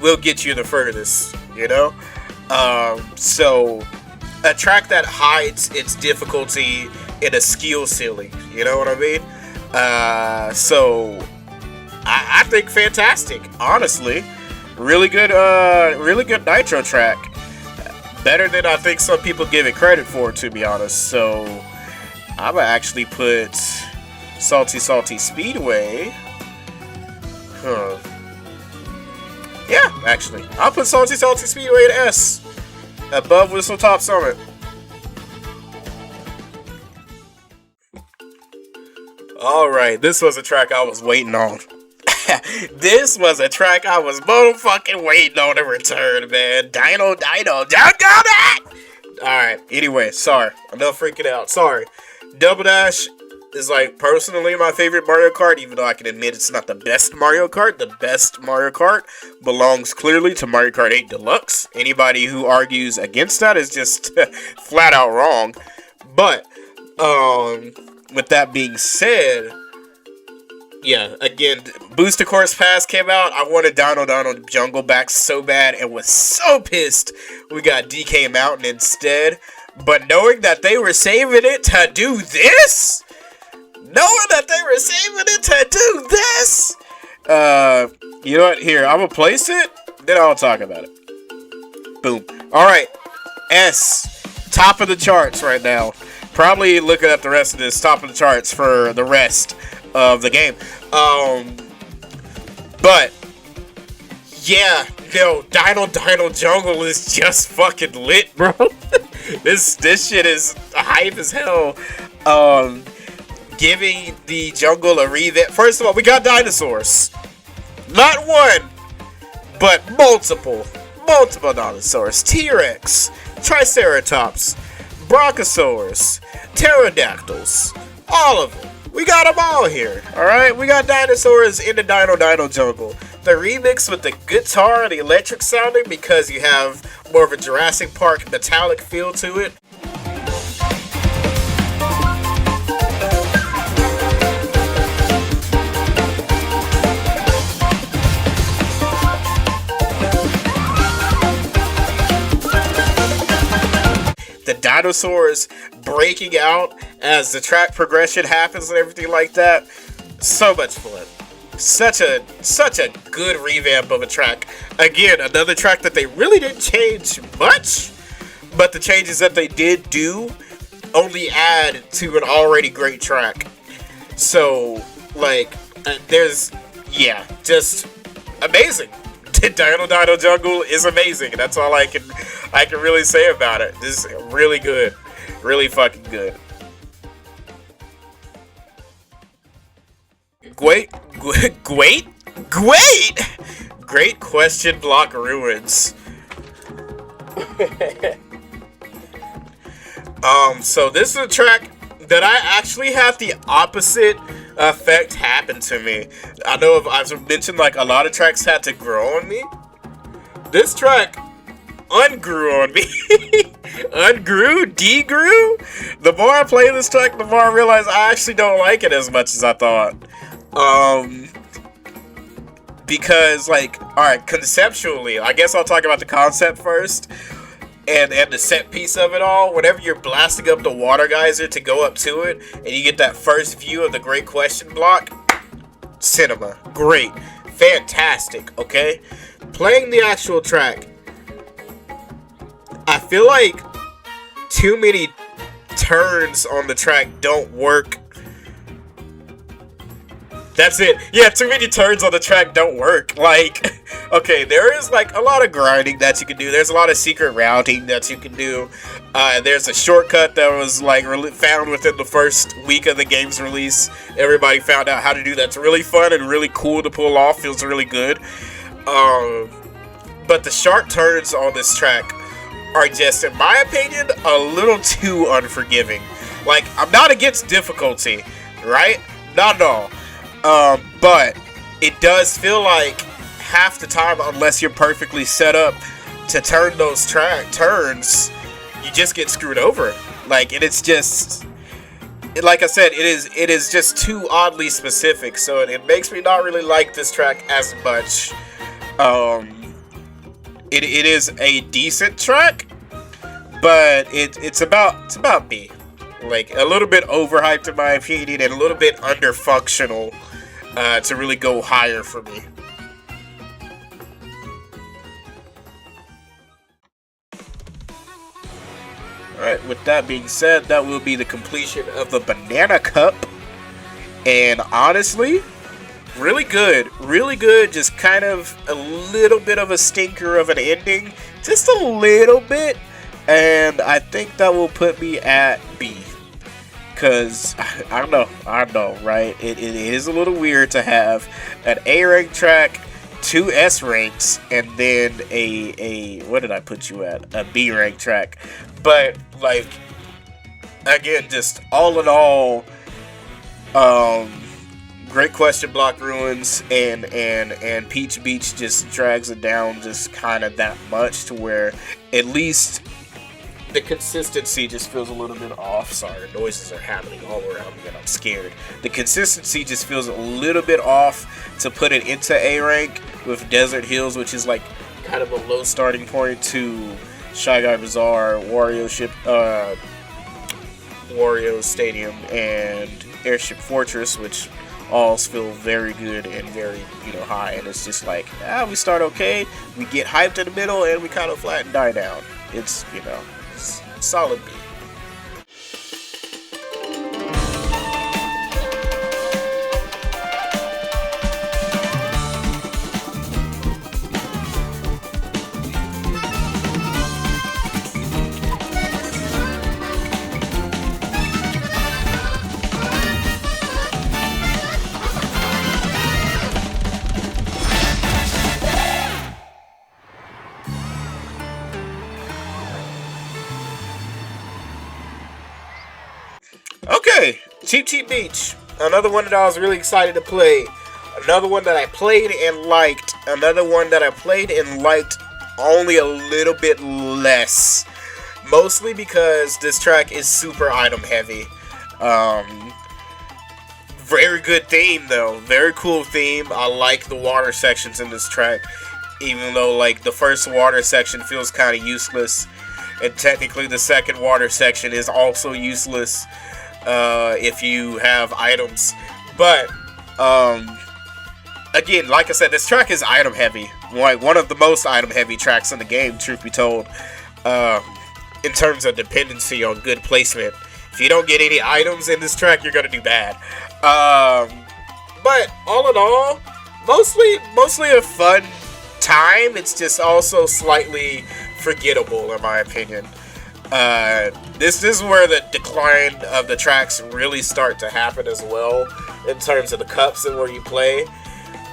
will get you the furthest, you know? So, a track that hides its difficulty in a skill ceiling, you know what I mean? So, I think fantastic, honestly. Really good Nitro track. Better than I think some people give it credit for, to be honest. So, I'm gonna actually put Salty Speedway. Yeah, actually. I'll put Salty Speedway at S. Above Whistle Top Summit. Alright, this was a track I was waiting on. This was a track I was motherfucking waiting on to return, man. Dino, don't go back! Alright, anyway, sorry. Enough freaking out. Sorry. Double Dash is, like, personally my favorite Mario Kart, even though I can admit it's not the best Mario Kart. The best Mario Kart belongs clearly to Mario Kart 8 Deluxe. Anybody who argues against that is just flat out wrong. But, with that being said, yeah, again, Booster Course Pass came out. I wanted Dino Jungle back so bad and was so pissed we got DK Mountain instead. But knowing that they were saving it to do this, you know what? Here, I'm gonna place it, then I'll talk about it. Boom. Alright, S. Top of the charts right now. Probably looking at the rest of this, top of the charts for the rest of the game. But yeah, yo, Dino Jungle is just fucking lit, bro. This shit is hype as hell. Giving the jungle a revamp. First of all, we got dinosaurs. Not one, but multiple dinosaurs. T-Rex, Triceratops, Brontosaurus, Pterodactyls, all of them. We got them all here, alright? We got dinosaurs in the Dino Jungle. The remix with the guitar and the electric sounding, because you have more of a Jurassic Park metallic feel to it. The dinosaurs breaking out as the track progression happens and everything like that. So much fun. Such a good revamp of a track. Again, another track that they really didn't change much, but the changes that they did do only add to an already great track. So, like, just amazing. Dino Jungle is amazing. That's all I can really say about it. This is really good. Really fucking good. Great Question Block Ruins. So this is a track that I actually had the opposite effect happen to me. I know I've mentioned, like, a lot of tracks had to grow on me. This track ungrew on me. Degrew. The more I play this track, the more I realize I actually don't like it as much as I thought. Because, like, alright, conceptually, I guess I'll talk about the concept first. And the set piece of it all. Whenever you're blasting up the water geyser to go up to it, and you get that first view of the Great Question block, cinema. Great. Fantastic, okay? Playing the actual track, I feel like too many turns on the track don't work. That's it. Yeah, too many turns on the track don't work. Like, Okay, there is like a lot of grinding that you can do. There's a lot of secret routing that you can do. There's a shortcut that was like found within the first week of the game's release. Everybody found out how to do that's really fun and really cool to pull off. Feels really good. But the sharp turns on this track are just, in my opinion, a little too unforgiving. Like, I'm not against difficulty, right? Not at all. But it does feel like half the time, unless you're perfectly set up to turn those turns, you just get screwed over. Like, and it's just, like I said, it is just too oddly specific. So it makes me not really like this track as much. It is a decent track, but it's about B. Like, a little bit overhyped in my opinion, and a little bit underfunctional to really go higher for me. Alright, with that being said, that will be the completion of the Banana Cup. And honestly, really good. Really good. Just kind of a little bit of a stinker of an ending. Just a little bit. And I think that will put me at B. Because, I don't know, right? It is a little weird to have an A rank track, 2 S ranks, and then a what did I put you at? A B rank track. But, like, again, just all in all, Great Question Block Ruins and Peach Beach just drags it down just kind of that much to where at least the consistency just feels a little bit off. Sorry, noises are happening all around me and I'm scared. The consistency just feels a little bit off to put it into A rank with Desert Hills, which is like kind of a low starting point, to Shy Guy Bazaar, Wario Stadium, and Airship Fortress, which all feel very good and very, high. And it's just like, we start okay, we get hyped in the middle, and we kind of flat and die down. It's, solid B. Okay, Cheep Cheep Beach. Another one that I was really excited to play. Another one that I played and liked. Another one that I played and liked only a little bit less. Mostly because this track is super item heavy. Very good theme though. Very cool theme. I like the water sections in this track. Even though like the first water section feels kind of useless. And technically the second water section is also useless. If you have items. But, again, like I said, this track is item heavy. Like, one of the most item heavy tracks in the game, truth be told. In terms of dependency on good placement. If you don't get any items in this track, you're gonna do bad. But, all in all, mostly a fun time. It's just also slightly forgettable, in my opinion. This is where the decline of the tracks really start to happen as well, in terms of the cups and where you play.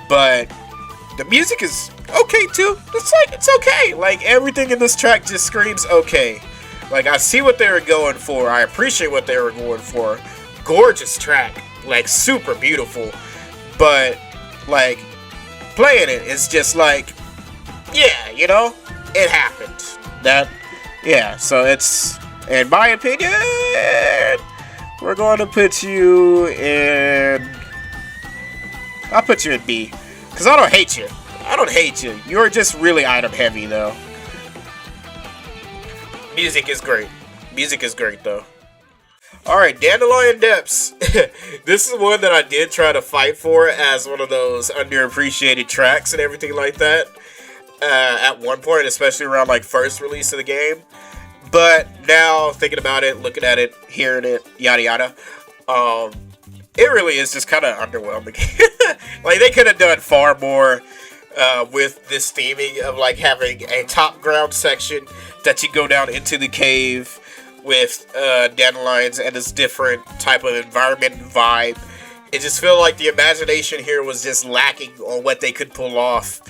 But the music is okay too. It's okay. Like, everything in this track just screams okay. Like, I see what they were going for. I appreciate what they were going for. Gorgeous track. Like, super beautiful. But, like, playing it is just like, yeah, it happened. Yeah, so it's, in my opinion, we're going to put you in, I'll put you in B, because I don't hate you. You're just really item heavy, though. Music is great, though. Alright, Dandelion Depths. This is one that I did try to fight for as one of those underappreciated tracks and everything like that. At one point, especially around like first release of the game. But now, thinking about it, looking at it, hearing it, yada yada, it really is just kind of underwhelming. Like, they could have done far more. with this theming of like having a top ground section that you go down into the cave with dandelions and this different type of environment and vibe. It just felt like the imagination here was just lacking on what they could pull off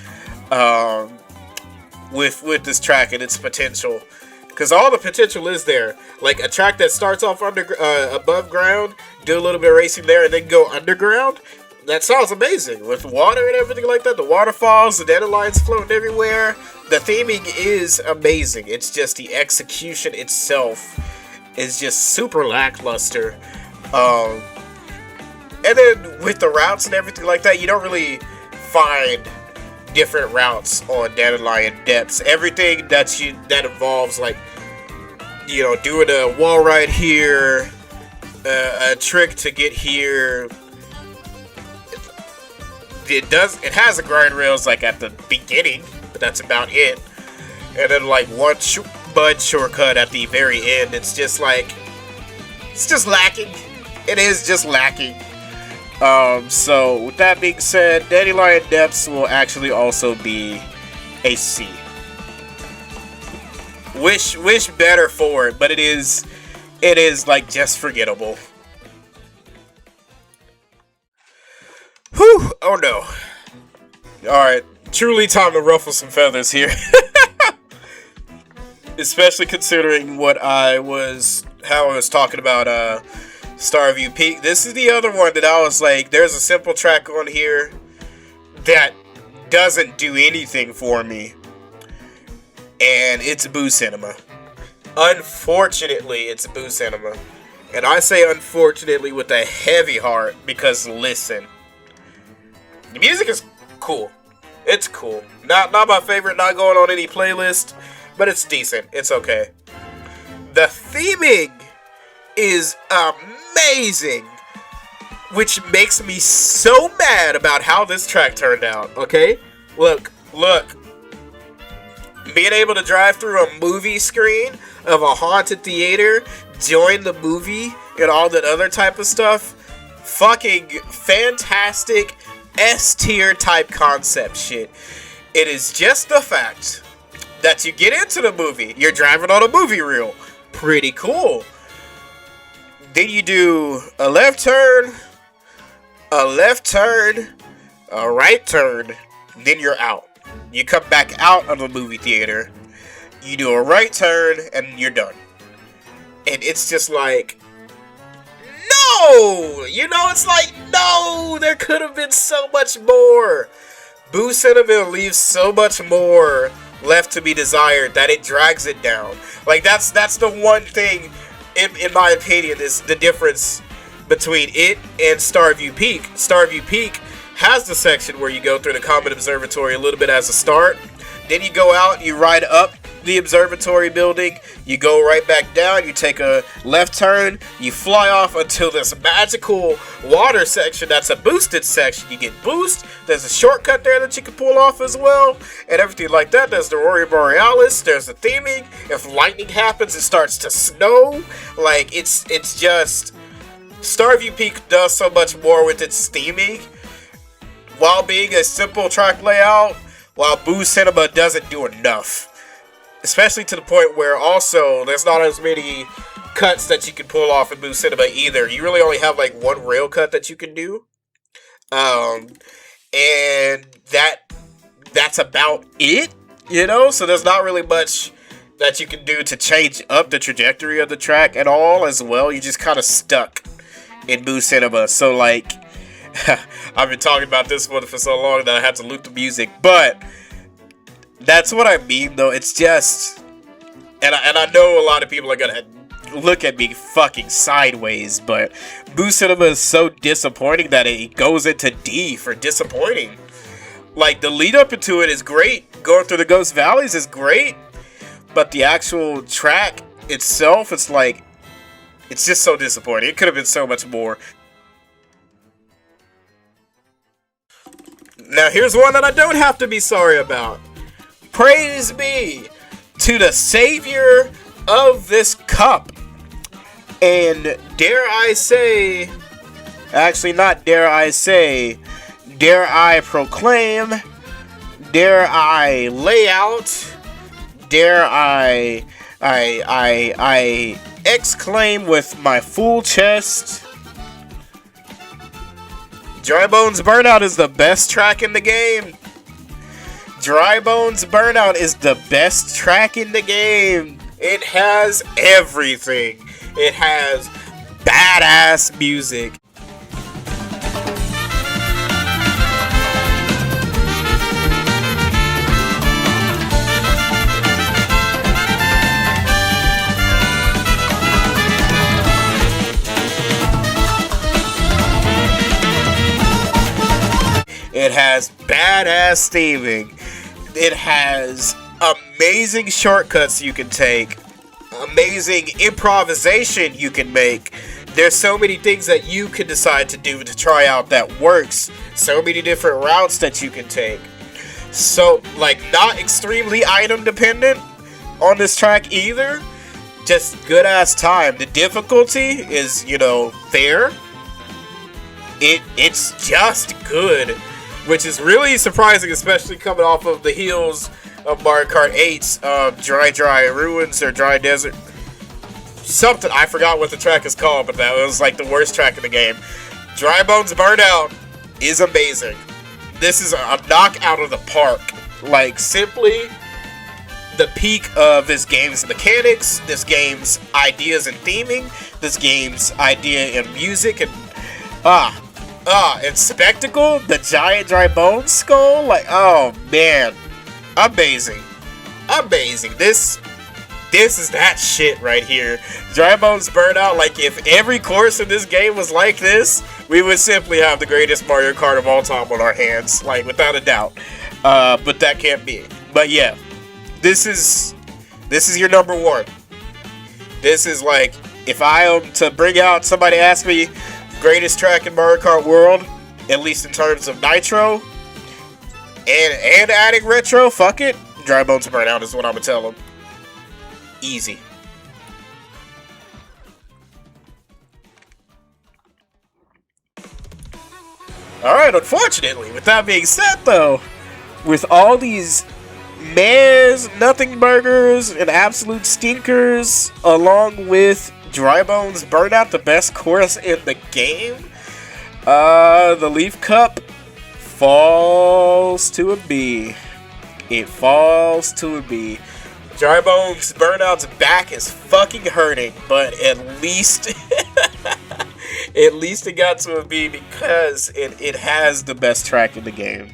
with this track and its potential. Because all the potential is there. Like a track that starts off above ground, do a little bit of racing there, and then go underground. That sounds amazing. With water and everything like that. The waterfalls, the dandelions floating everywhere. The theming is amazing. It's just the execution itself is just super lackluster. And then with the routes and everything like that, you don't really find different routes on Dandelion Depths. Everything that involves like, you know, doing a wall ride here, a trick to get here. It has the grind rails like at the beginning, but that's about it. And then like one bud shortcut at the very end. It's just lacking. It is just lacking. So with that being said, Dandelion Depths will actually also be a C. Wish better for it, but it is like just forgettable. Whew, oh no. Alright, truly time to ruffle some feathers here. Especially considering how I was talking about Starview Peak. This is the other one that I was like, there's a simple track on here that doesn't do anything for me. And it's Boo Cinema. Unfortunately, it's Boo Cinema. And I say unfortunately with a heavy heart because listen. The music is cool. It's cool. Not my favorite, not going on any playlist, but it's decent. It's okay. The theming is amazing, which makes me so mad about how this track turned out. Okay, look, being able to drive through a movie screen of a haunted theater, join the movie and all that other type of stuff, fucking fantastic S-tier type concept shit. It is just the fact that you get into the movie, you're driving on a movie reel, pretty cool. Then you do a left turn, a right turn, then you're out. You come back out of the movie theater, you do a right turn, and you're done. And it's just like, no! You know, it's like, no! There could have been so much more. Boo Cinema leaves so much more left to be desired that it drags it down. Like, that's the one thing, in my opinion, is the difference between it and Starview Peak. Starview Peak has the section where you go through the Comet Observatory a little bit as a start. Then you go out, you ride up the observatory building, you go right back down, you take a left turn, you fly off until this magical water section that's a boosted section. You get boost, there's a shortcut there that you can pull off as well, and everything like that. There's the Aurora Borealis, there's the theming. If lightning happens, it starts to snow. Like, it's just, Starview Peak does so much more with its theming while being a simple track layout, while Boo Cinema doesn't do enough. Especially to the point where also there's not as many cuts that you can pull off in Boo Cinema either. You really only have like one rail cut that you can do. And that's about it, you know? So there's not really much that you can do to change up the trajectory of the track at all as well. You're just kind of stuck in Boo Cinema. So like, I've been talking about this one for so long that I had to loop the music, but that's what I mean, though. It's just, and I know a lot of people are gonna look at me fucking sideways, but Boo Cinema is so disappointing that it goes into D for disappointing. Like, the lead up into it is great. Going through the Ghost Valleys is great, but the actual track itself, it's like, it's just so disappointing. It could have been so much more. Now, here's one that I don't have to be sorry about. Praise be to the savior of this cup. And dare I say, actually not dare I say, dare I proclaim, dare I lay out, dare I exclaim with my full chest, Dry Bones Burnout is the best track in the game. Dry Bones Burnout is the best track in the game. It has everything. It has badass music. It has badass theming. It has amazing shortcuts you can take. Amazing improvisation you can make. There's so many things that you can decide to do to try out that works. So many different routes that you can take. So, like, not extremely item dependent on this track either. Just good ass time. The difficulty is, fair. It's just good. Which is really surprising, especially coming off of the heels of Mario Kart 8's Dry Ruins or Dry Desert. Something, I forgot what the track is called, but that was like the worst track in the game. Dry Bones Burnout is amazing. This is a knock out of the park. Like, simply the peak of this game's mechanics, this game's ideas and theming, this game's idea and music, and and spectacle, the giant dry bone skull, like, oh man, amazing. This is that shit right here. Dry Bones Burnout, like, if every course in this game was like this, we would simply have the greatest Mario Kart of all time on our hands, like, without a doubt. But that can't be. But yeah, this is your number one. This is like, if I am to bring out, somebody ask me, greatest track in Mario Kart World, at least in terms of Nitro, and adding Retro, fuck it, Dry Bones Burnout is what I'm gonna tell them. Easy. Alright, unfortunately, with that being said though, with all these nothing burgers and absolute stinkers, along with Dry Bones Burnout, the best course in the game, the Leaf Cup falls to a B. It falls to a B. Dry Bones Burnout's back is fucking hurting, but at least at least it got to a B because it has the best track in the game.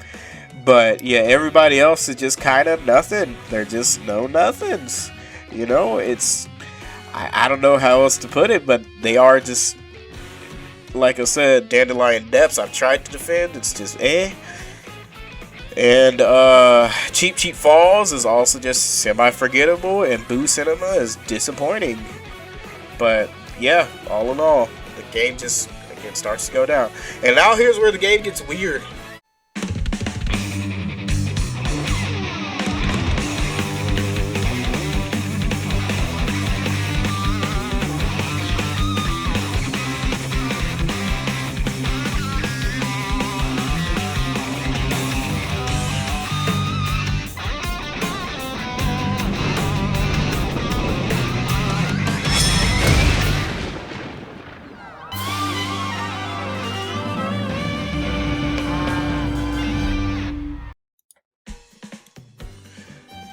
But yeah, everybody else is just kind of nothing. They're just no nothings. It's, I don't know how else to put it, but they are just, like I said, Dandelion Depths. I've tried to defend. It's just And Cheap Falls is also just semi-forgettable, and Boo Cinema is disappointing. But yeah, all in all, the game just, again, starts to go down. And now here's where the game gets weird.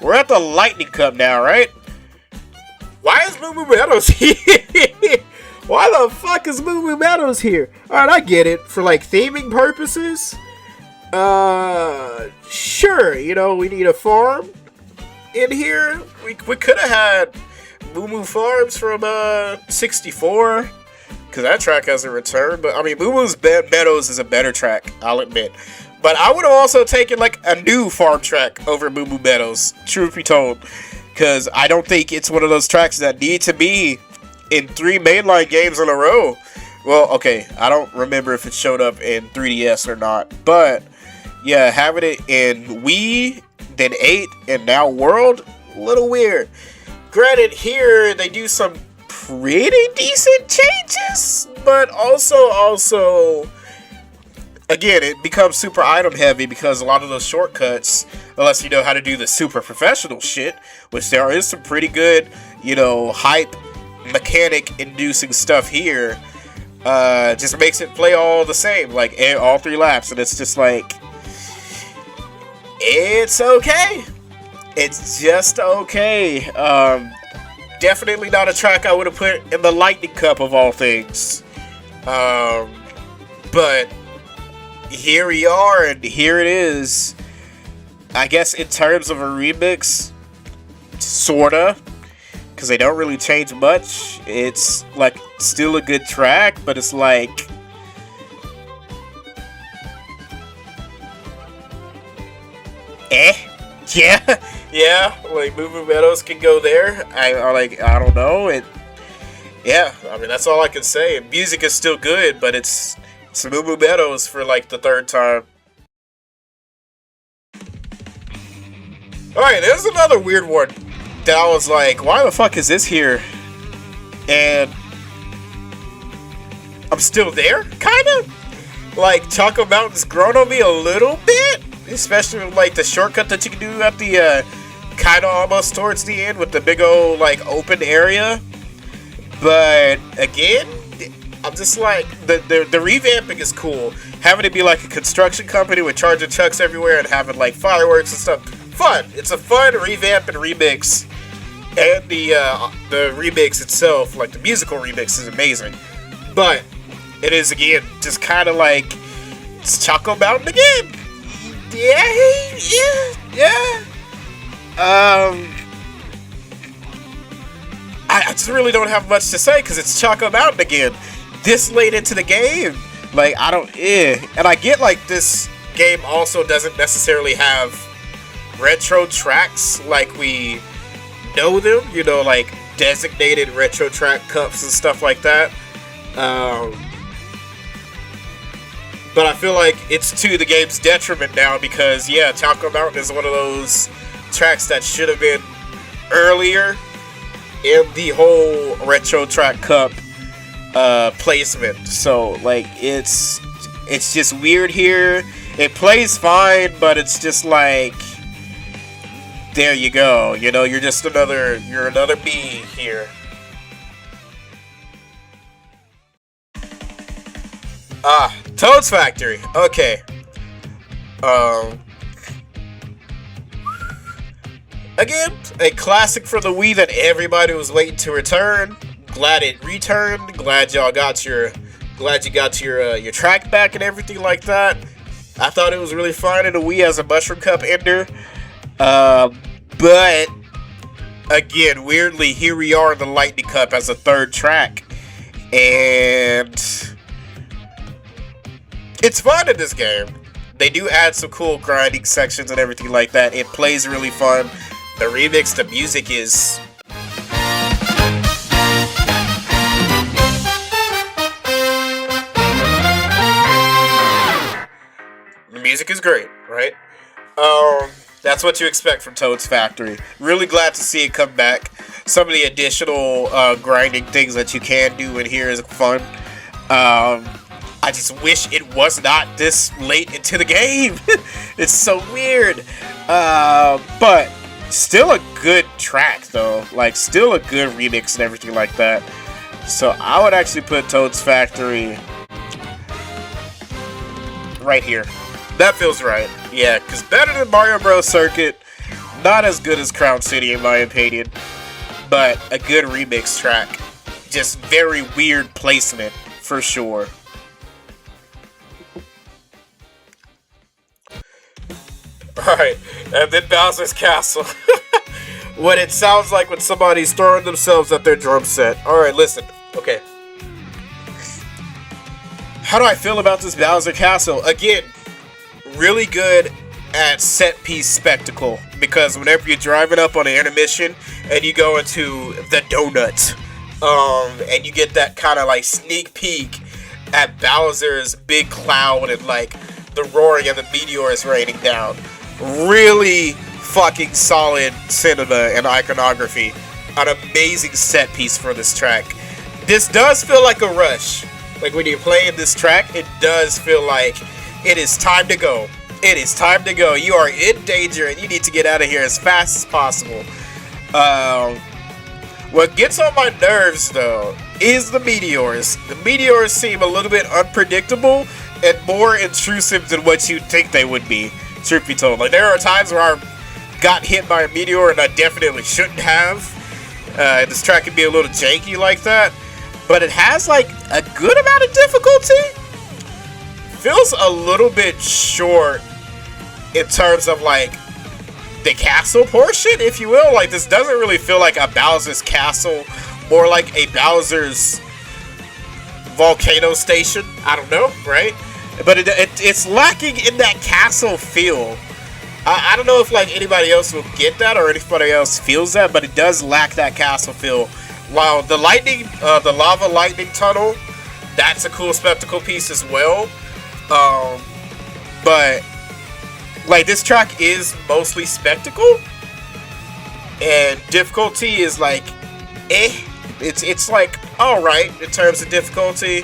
We're at the Lightning Cup now, right? Why is Moo Moo Meadows here? Why the fuck is Moo Moo Meadows here? Alright, I get it. For, like, theming purposes. Sure, we need a farm in here. We could have had Moo Moo Farms from, 64. Because that track hasn't returned. But, I mean, Moo Moo's Meadows is a better track, I'll admit. But I would have also taken, like, a new farm track over Moo Moo Meadows, truth be told. Because I don't think it's one of those tracks that need to be in 3 mainline games in a row. Well, okay, I don't remember if it showed up in 3DS or not. But, yeah, having it in Wii, then 8, and now World, a little weird. Granted, here they do some pretty decent changes. But also... Again, it becomes super item heavy because a lot of those shortcuts, unless you know how to do the super professional shit, which there is some pretty good, hype mechanic inducing stuff here. Just makes it play all the same, like all 3 laps, and it's just like, it's okay. It's just okay. Definitely not a track I would have put in the Lightning Cup of all things. But here we are, and here it is. I guess in terms of a remix, sorta, because they don't really change much. It's like still a good track, but it's like, yeah, like Moo Meadows can go there. I don't know. Yeah, I mean, that's all I can say. Music is still good, but it's Moo Meadows for like the 3rd time. Alright, there's another weird one that I was like, why the fuck is this here? And I'm still there, kinda? Like, Choco Mountain's grown on me a little bit, especially with, like, the shortcut that you can do at the, kinda almost towards the end with the big old, like, open area. But, again, I'm just like, the revamping is cool. Having it be like a construction company with charging trucks everywhere and having, like, fireworks and stuff. Fun. It's a fun revamp and remix. And the remix itself, like the musical remix, is amazing. But it is, again, just kind of like, it's Choco Mountain again. Yeah. I just really don't have much to say because it's Choco Mountain again. This late into the game, like, and I get, like, this game also doesn't necessarily have retro tracks like we know them, like designated retro track cups and stuff like that. But I feel like it's to the game's detriment now because, yeah, Choco Mountain is one of those tracks that should have been earlier in the whole retro track cup placement. So, like, it's just weird here. It plays fine, but it's just like, there you go. You're just another B here. Toad's Factory. Okay. Again, a classic for the Wii that everybody was waiting to return. Glad it returned. Glad you got your track back and everything like that. I thought it was really fun in the Wii as a Mushroom Cup ender. But again, weirdly, here we are in the Lightning Cup as a 3rd track, and it's fun in this game. They do add some cool grinding sections and everything like that. It plays really fun. The remix, the music is great, right? That's what you expect from Toad's Factory. Really glad to see it come back. Some of the additional grinding things that you can do in here is fun. I just wish it was not this late into the game. It's so weird. But still a good track, though. Like, still a good remix and everything like that. So I would actually put Toad's Factory right here. That feels right. Yeah, because better than Mario Bros. Circuit. Not as good as Crown City, in my opinion. But a good remix track. Just very weird placement, for sure. Alright, and then Bowser's Castle. What it sounds like when somebody's throwing themselves at their drum set. Alright, listen. Okay. How do I feel about this Bowser Castle? Again, really good at set piece spectacle, because whenever you're driving up on an intermission and you go into the donut, and you get that kind of like sneak peek at Bowser's big cloud and like the roaring and the meteors raining down. Really fucking solid cinema and iconography. An amazing set piece for this track. This does feel like a rush. Like when you're playing this track, it does feel like it is time to go. It is time to go. You are in danger and you need to get out of here as fast as possible. What gets on my nerves, though, is the meteors. The meteors seem a little bit unpredictable and more intrusive than what you'd think they would be, truth be told. Like, there are times where I got hit by a meteor and I definitely shouldn't have. This track can be a little janky like that. But it has, like, a good amount of difficulty. Feels a little bit short in terms of, like, the castle portion, if you will. Like, this doesn't really feel like a Bowser's castle, more like a Bowser's volcano station. I don't know, right? But it's lacking in that castle feel. I don't know if, like, anybody else will get that or anybody else feels that, but it does lack that castle feel. While the lava lightning tunnel, that's a cool spectacle piece as well. But like, this track is mostly spectacle, and difficulty is like, it's like alright in terms of difficulty.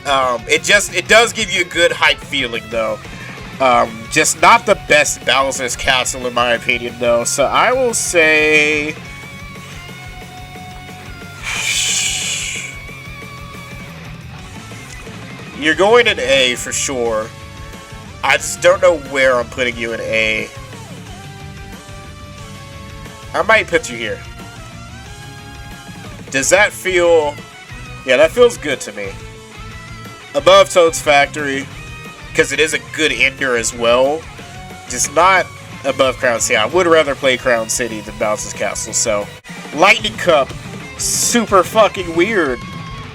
It does give you a good hype feeling though. Just not the best Bowser's Castle in my opinion though. So I will say, you're going in A for sure. I just don't know where I'm putting you in A. I might put you here. Does that feel... Yeah, that feels good to me. Above Toad's Factory, because it is a good ender as well. Just not above Crown City. I would rather play Crown City than Bowser's Castle, so... Lightning Cup, super fucking weird,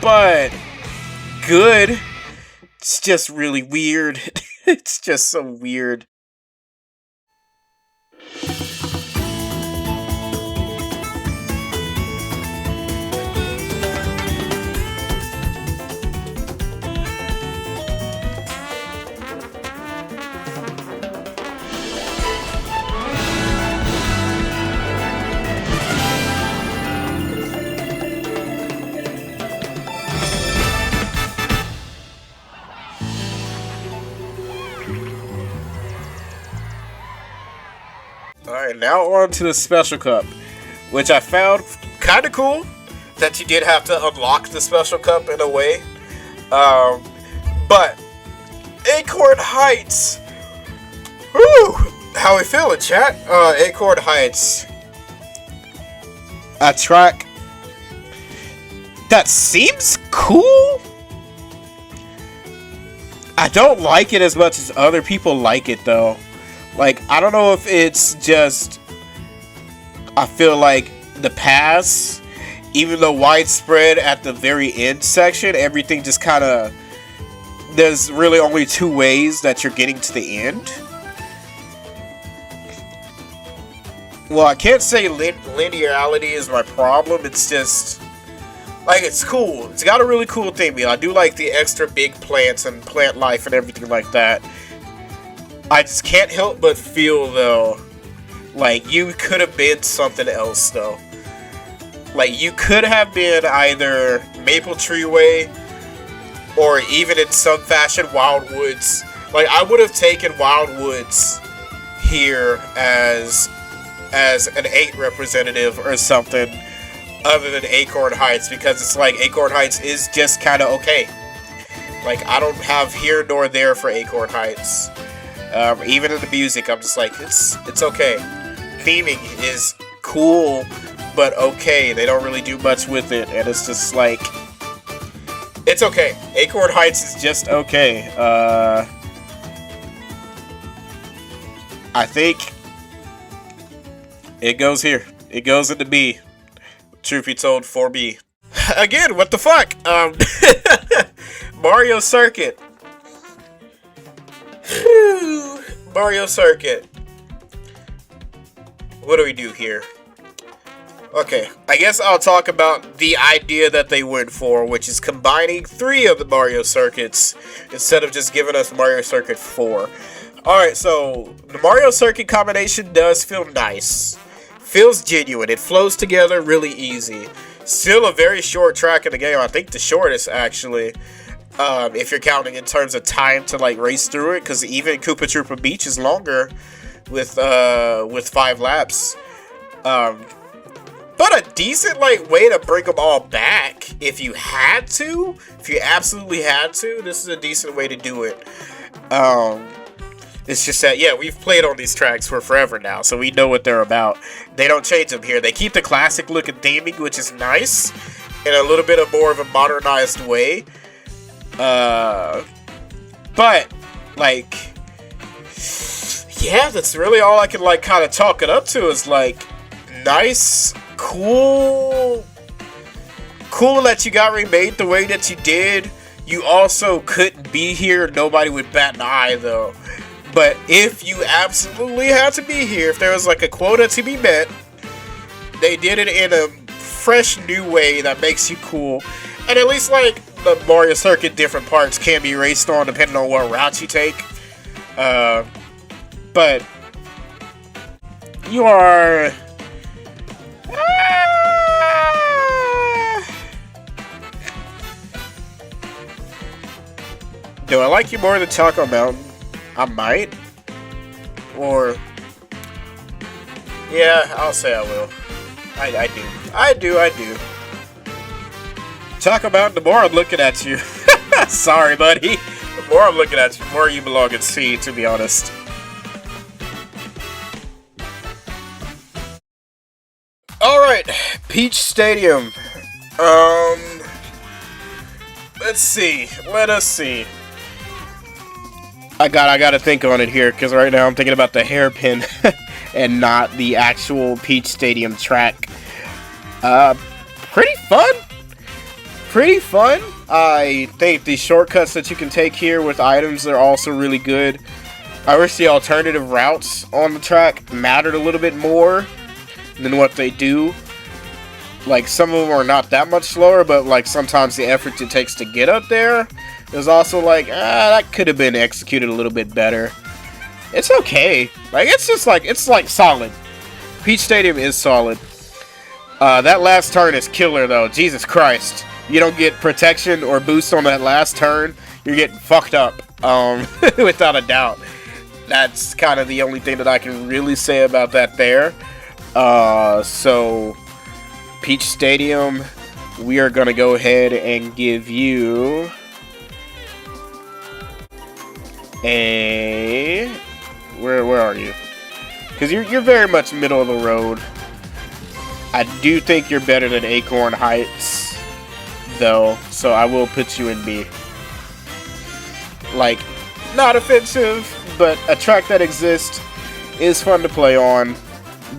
but good. It's just really weird. It's just so weird. Alright, now on to the Special Cup, which I found kind of cool that you did have to unlock the Special Cup in a way. But Acorn Heights, whew, how we feeling, chat? Acorn Heights, a track that seems cool. I don't like it as much as other people like it though. Like, I don't know if it's just, I feel like the pass, even though widespread at the very end section, everything just kind of, there's really only two ways that you're getting to the end. Well, I can't say linearity is my problem, it's just, like, it's cool. It's got a really cool theme. I do like the extra big plants and plant life and everything like that. I just can't help but feel, though, like, you could have been something else, though. Like, you could have been either Maple Tree Way, or even in some fashion, Wildwoods. Like, I would have taken Wildwoods here as an 8 representative or something, other than Acorn Heights, because it's like, Acorn Heights is just kind of okay. Like, I don't have here nor there for Acorn Heights. Even in the music, I'm just like, it's okay. Theming is cool, but okay. They don't really do much with it, and it's just like, it's okay. Acorn Heights is just okay. I think it goes here. It goes into B. Truth be told, 4B. Again, what the fuck? Mario Circuit. Mario Circuit. What do we do here? Okay, I guess I'll talk about the idea that they went for, which is combining 3 of the Mario Circuits instead of just giving us Mario Circuit 4. Alright, so the Mario Circuit combination does feel nice. Feels genuine. It flows together really easy. Still a very short track in the game. I think the shortest, actually. If you're counting in terms of time to like race through it, because even Koopa Troopa Beach is longer with 5 laps. But a decent like way to bring them all back if you had to. If you absolutely had to, this is a decent way to do it. It's just that, yeah, we've played on these tracks for forever now, so we know what they're about. They don't change them here. They keep the classic look of theming, which is nice, in a little bit of more of a modernized way. But, like, yeah, that's really all I can, like, kind of chalk it up to is, like, nice, cool that you got remade the way that you did. You also couldn't be here. Nobody would bat an eye, though. But if you absolutely had to be here, if there was, like, a quota to be met, they did it in a fresh new way that makes you cool. And at least, like, the Mario Circuit different parts can be raced on depending on what route you take. But you are... do I like you more than Choco Mountain? I might. Or... yeah, I'll say I will. I do. Choco Mountain, the more I'm looking at you. Sorry, buddy. The more I'm looking at you, the more you belong at C, to be honest. Alright, Peach Stadium. Let us see. I gotta think on it here, because right now I'm thinking about the hairpin and not the actual Peach Stadium track. Pretty fun. I think the shortcuts that you can take here with items are also really good. I wish the alternative routes on the track mattered a little bit more than what they do. Like, some of them are not that much slower, but like sometimes the effort it takes to get up there is also like, that could have been executed a little bit better. It's okay. Like, it's like solid. Peach Stadium is solid. That last turn is killer though. Jesus Christ. You don't get protection or boost on that last turn, you're getting fucked up. Without a doubt. That's kind of the only thing that I can really say about that there. So Peach Stadium, we are gonna go ahead and give you a... where are you? Because you're very much middle of the road. I do think you're better than Acorn Heights, though, so I will put you in B. Like, not offensive, but a track that exists is fun to play on,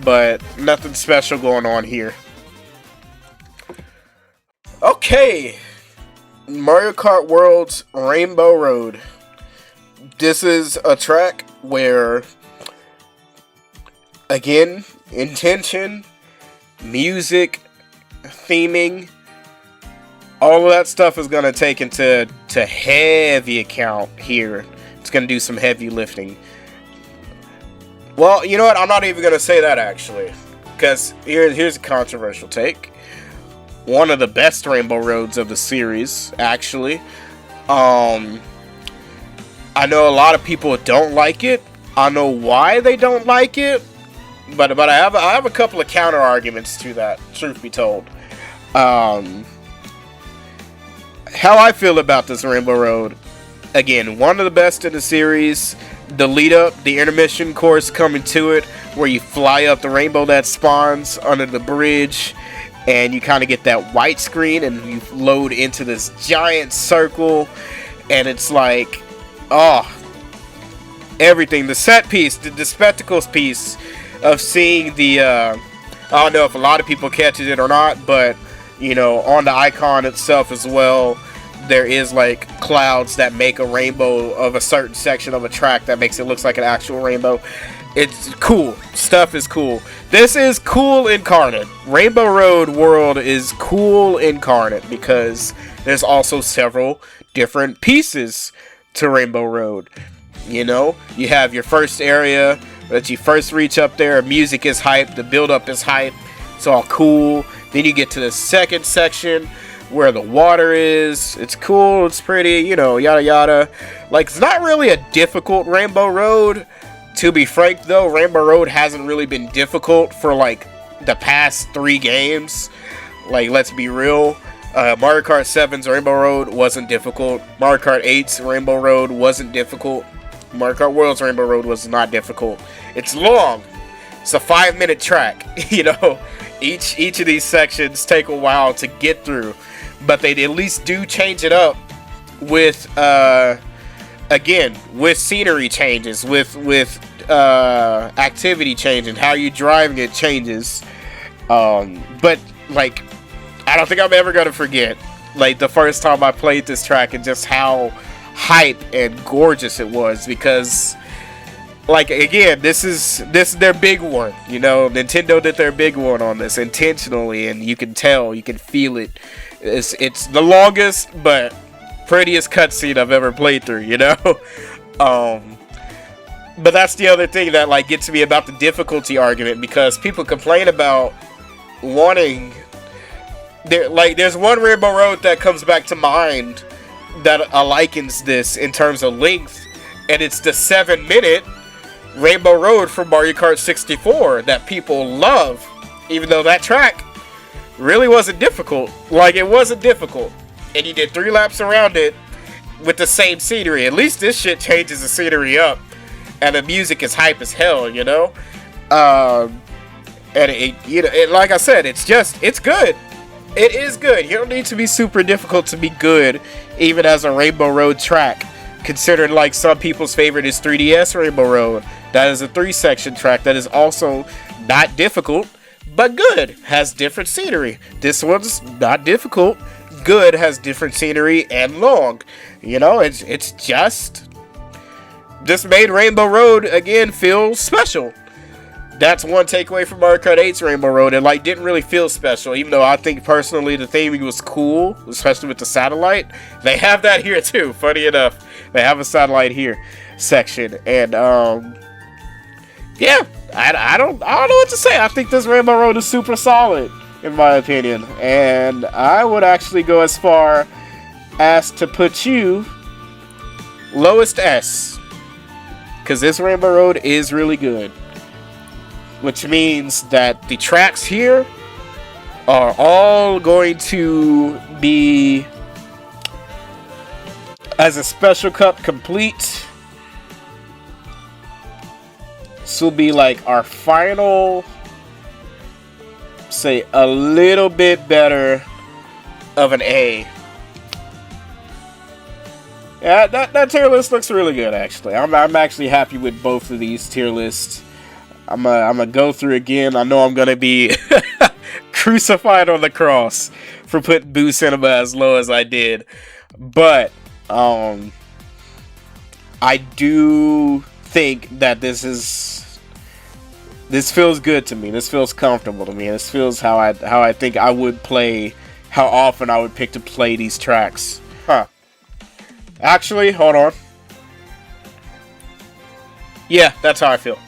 but nothing special going on here. Okay, Mario Kart World's Rainbow Road. This is a track where, again, intention, music, theming, all of that stuff is going to take into heavy account here. It's going to do some heavy lifting. Well, you know what? I'm not even going to say that, actually. Because here's a controversial take. One of the best Rainbow Roads of the series, actually. I know a lot of people don't like it. I know why they don't like it. But I have a couple of counter arguments to that, truth be told. How I feel about this Rainbow Road. Again, one of the best in the series. The lead up, the intermission course coming to it, where you fly up the rainbow that spawns under the bridge, and you kind of get that white screen, and you load into this giant circle, and it's like, oh, everything. The set piece, the spectacles piece of seeing the, I don't know if a lot of people catches it or not, but, you know, on the icon itself as well, there is like clouds that make a rainbow of a certain section of a track that makes it look like an actual rainbow. It's cool. Stuff is cool. This is cool incarnate. Rainbow Road World is cool incarnate because there's also several different pieces to Rainbow Road. You know, you have your first area that you first reach up there. Music is hype. The build up is hype. It's all cool. Then you get to the second section where the water is. It's cool, it's pretty, you know, yada yada. Like, it's not really a difficult Rainbow Road. To be frank, though, Rainbow Road hasn't really been difficult for, like, the past 3 games. Like, let's be real. Mario Kart 7's Rainbow Road wasn't difficult. Mario Kart 8's Rainbow Road wasn't difficult. Mario Kart World's Rainbow Road was not difficult. It's long. It's a 5-minute track. You know, each of these sections take a while to get through, but they at least do change it up with again, with scenery changes, with activity changing, how you driving it changes. But like, I don't think I'm ever gonna forget like the first time I played this track and just how hype and gorgeous it was, because like, again, this is their big one, you know. Nintendo did their big one on this intentionally, and you can tell, you can feel it. It's the longest but prettiest cutscene I've ever played through, you know. But that's the other thing that like gets me about the difficulty argument, because people complain about wanting there's one Rainbow Road that comes back to mind that likens this in terms of length, and it's the 7-minute Rainbow Road from Mario Kart 64 that people love, even though that track really wasn't difficult. Like, it wasn't difficult, and you did 3 laps around it with the same scenery. At least this shit changes the scenery up, and the music is hype as hell, you know. And like I said, it's good. It is good. You don't need to be super difficult to be good, even as a Rainbow Road track. Considered like some people's favorite is 3DS Rainbow Road. That is a 3-section track that is also not difficult, but good. Has different scenery. This one's not difficult, good, has different scenery, and long. You know, it's just made Rainbow Road again feel special. That's one takeaway from Mario Kart 8's Rainbow Road. It like didn't really feel special, even though I think personally the theming was cool, especially with the satellite. They have that here too. Funny enough, they have a satellite here section, and yeah, I don't know what to say. I think this Rainbow Road is super solid, in my opinion, and I would actually go as far as to put you lowest S, because this Rainbow Road is really good. Which means that the tracks here are all going to be, as a Special Cup complete, this will be like our final, say, a little bit better of an A. Yeah, that tier list looks really good, actually. I'm actually happy with both of these tier lists. I'm gonna go through again. I know I'm gonna be crucified on the cross for putting Boo Cinema as low as I did, but I do think that this feels good to me. This feels comfortable to me. This feels how I think I would play, how often I would pick to play these tracks. Huh. Actually, hold on. Yeah, that's how I feel.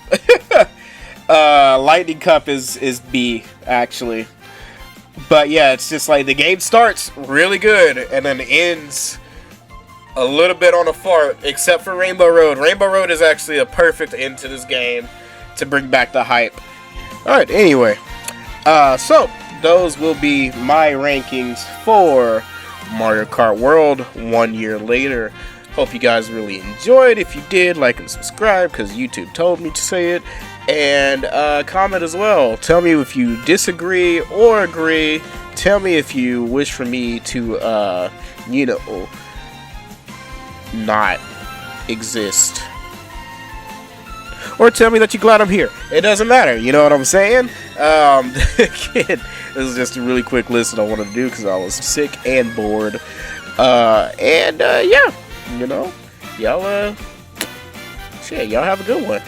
Lightning Cup is B, actually. But yeah, it's just like the game starts really good and then ends a little bit on a fart, except for Rainbow Road. Rainbow Road is actually a perfect end to this game to bring back the hype. Alright, anyway. So, those will be my rankings for Mario Kart World 1 year later. Hope you guys really enjoyed. If you did, like and subscribe, because YouTube told me to say it. And comment as well. Tell me if you disagree or agree. Tell me if you wish for me to, you know, not exist. Or tell me that you're glad I'm here. It doesn't matter. You know what I'm saying? Again, this is just a really quick list that I wanted to do because I was sick and bored. Yeah, you know, y'all, shit, y'all have a good one.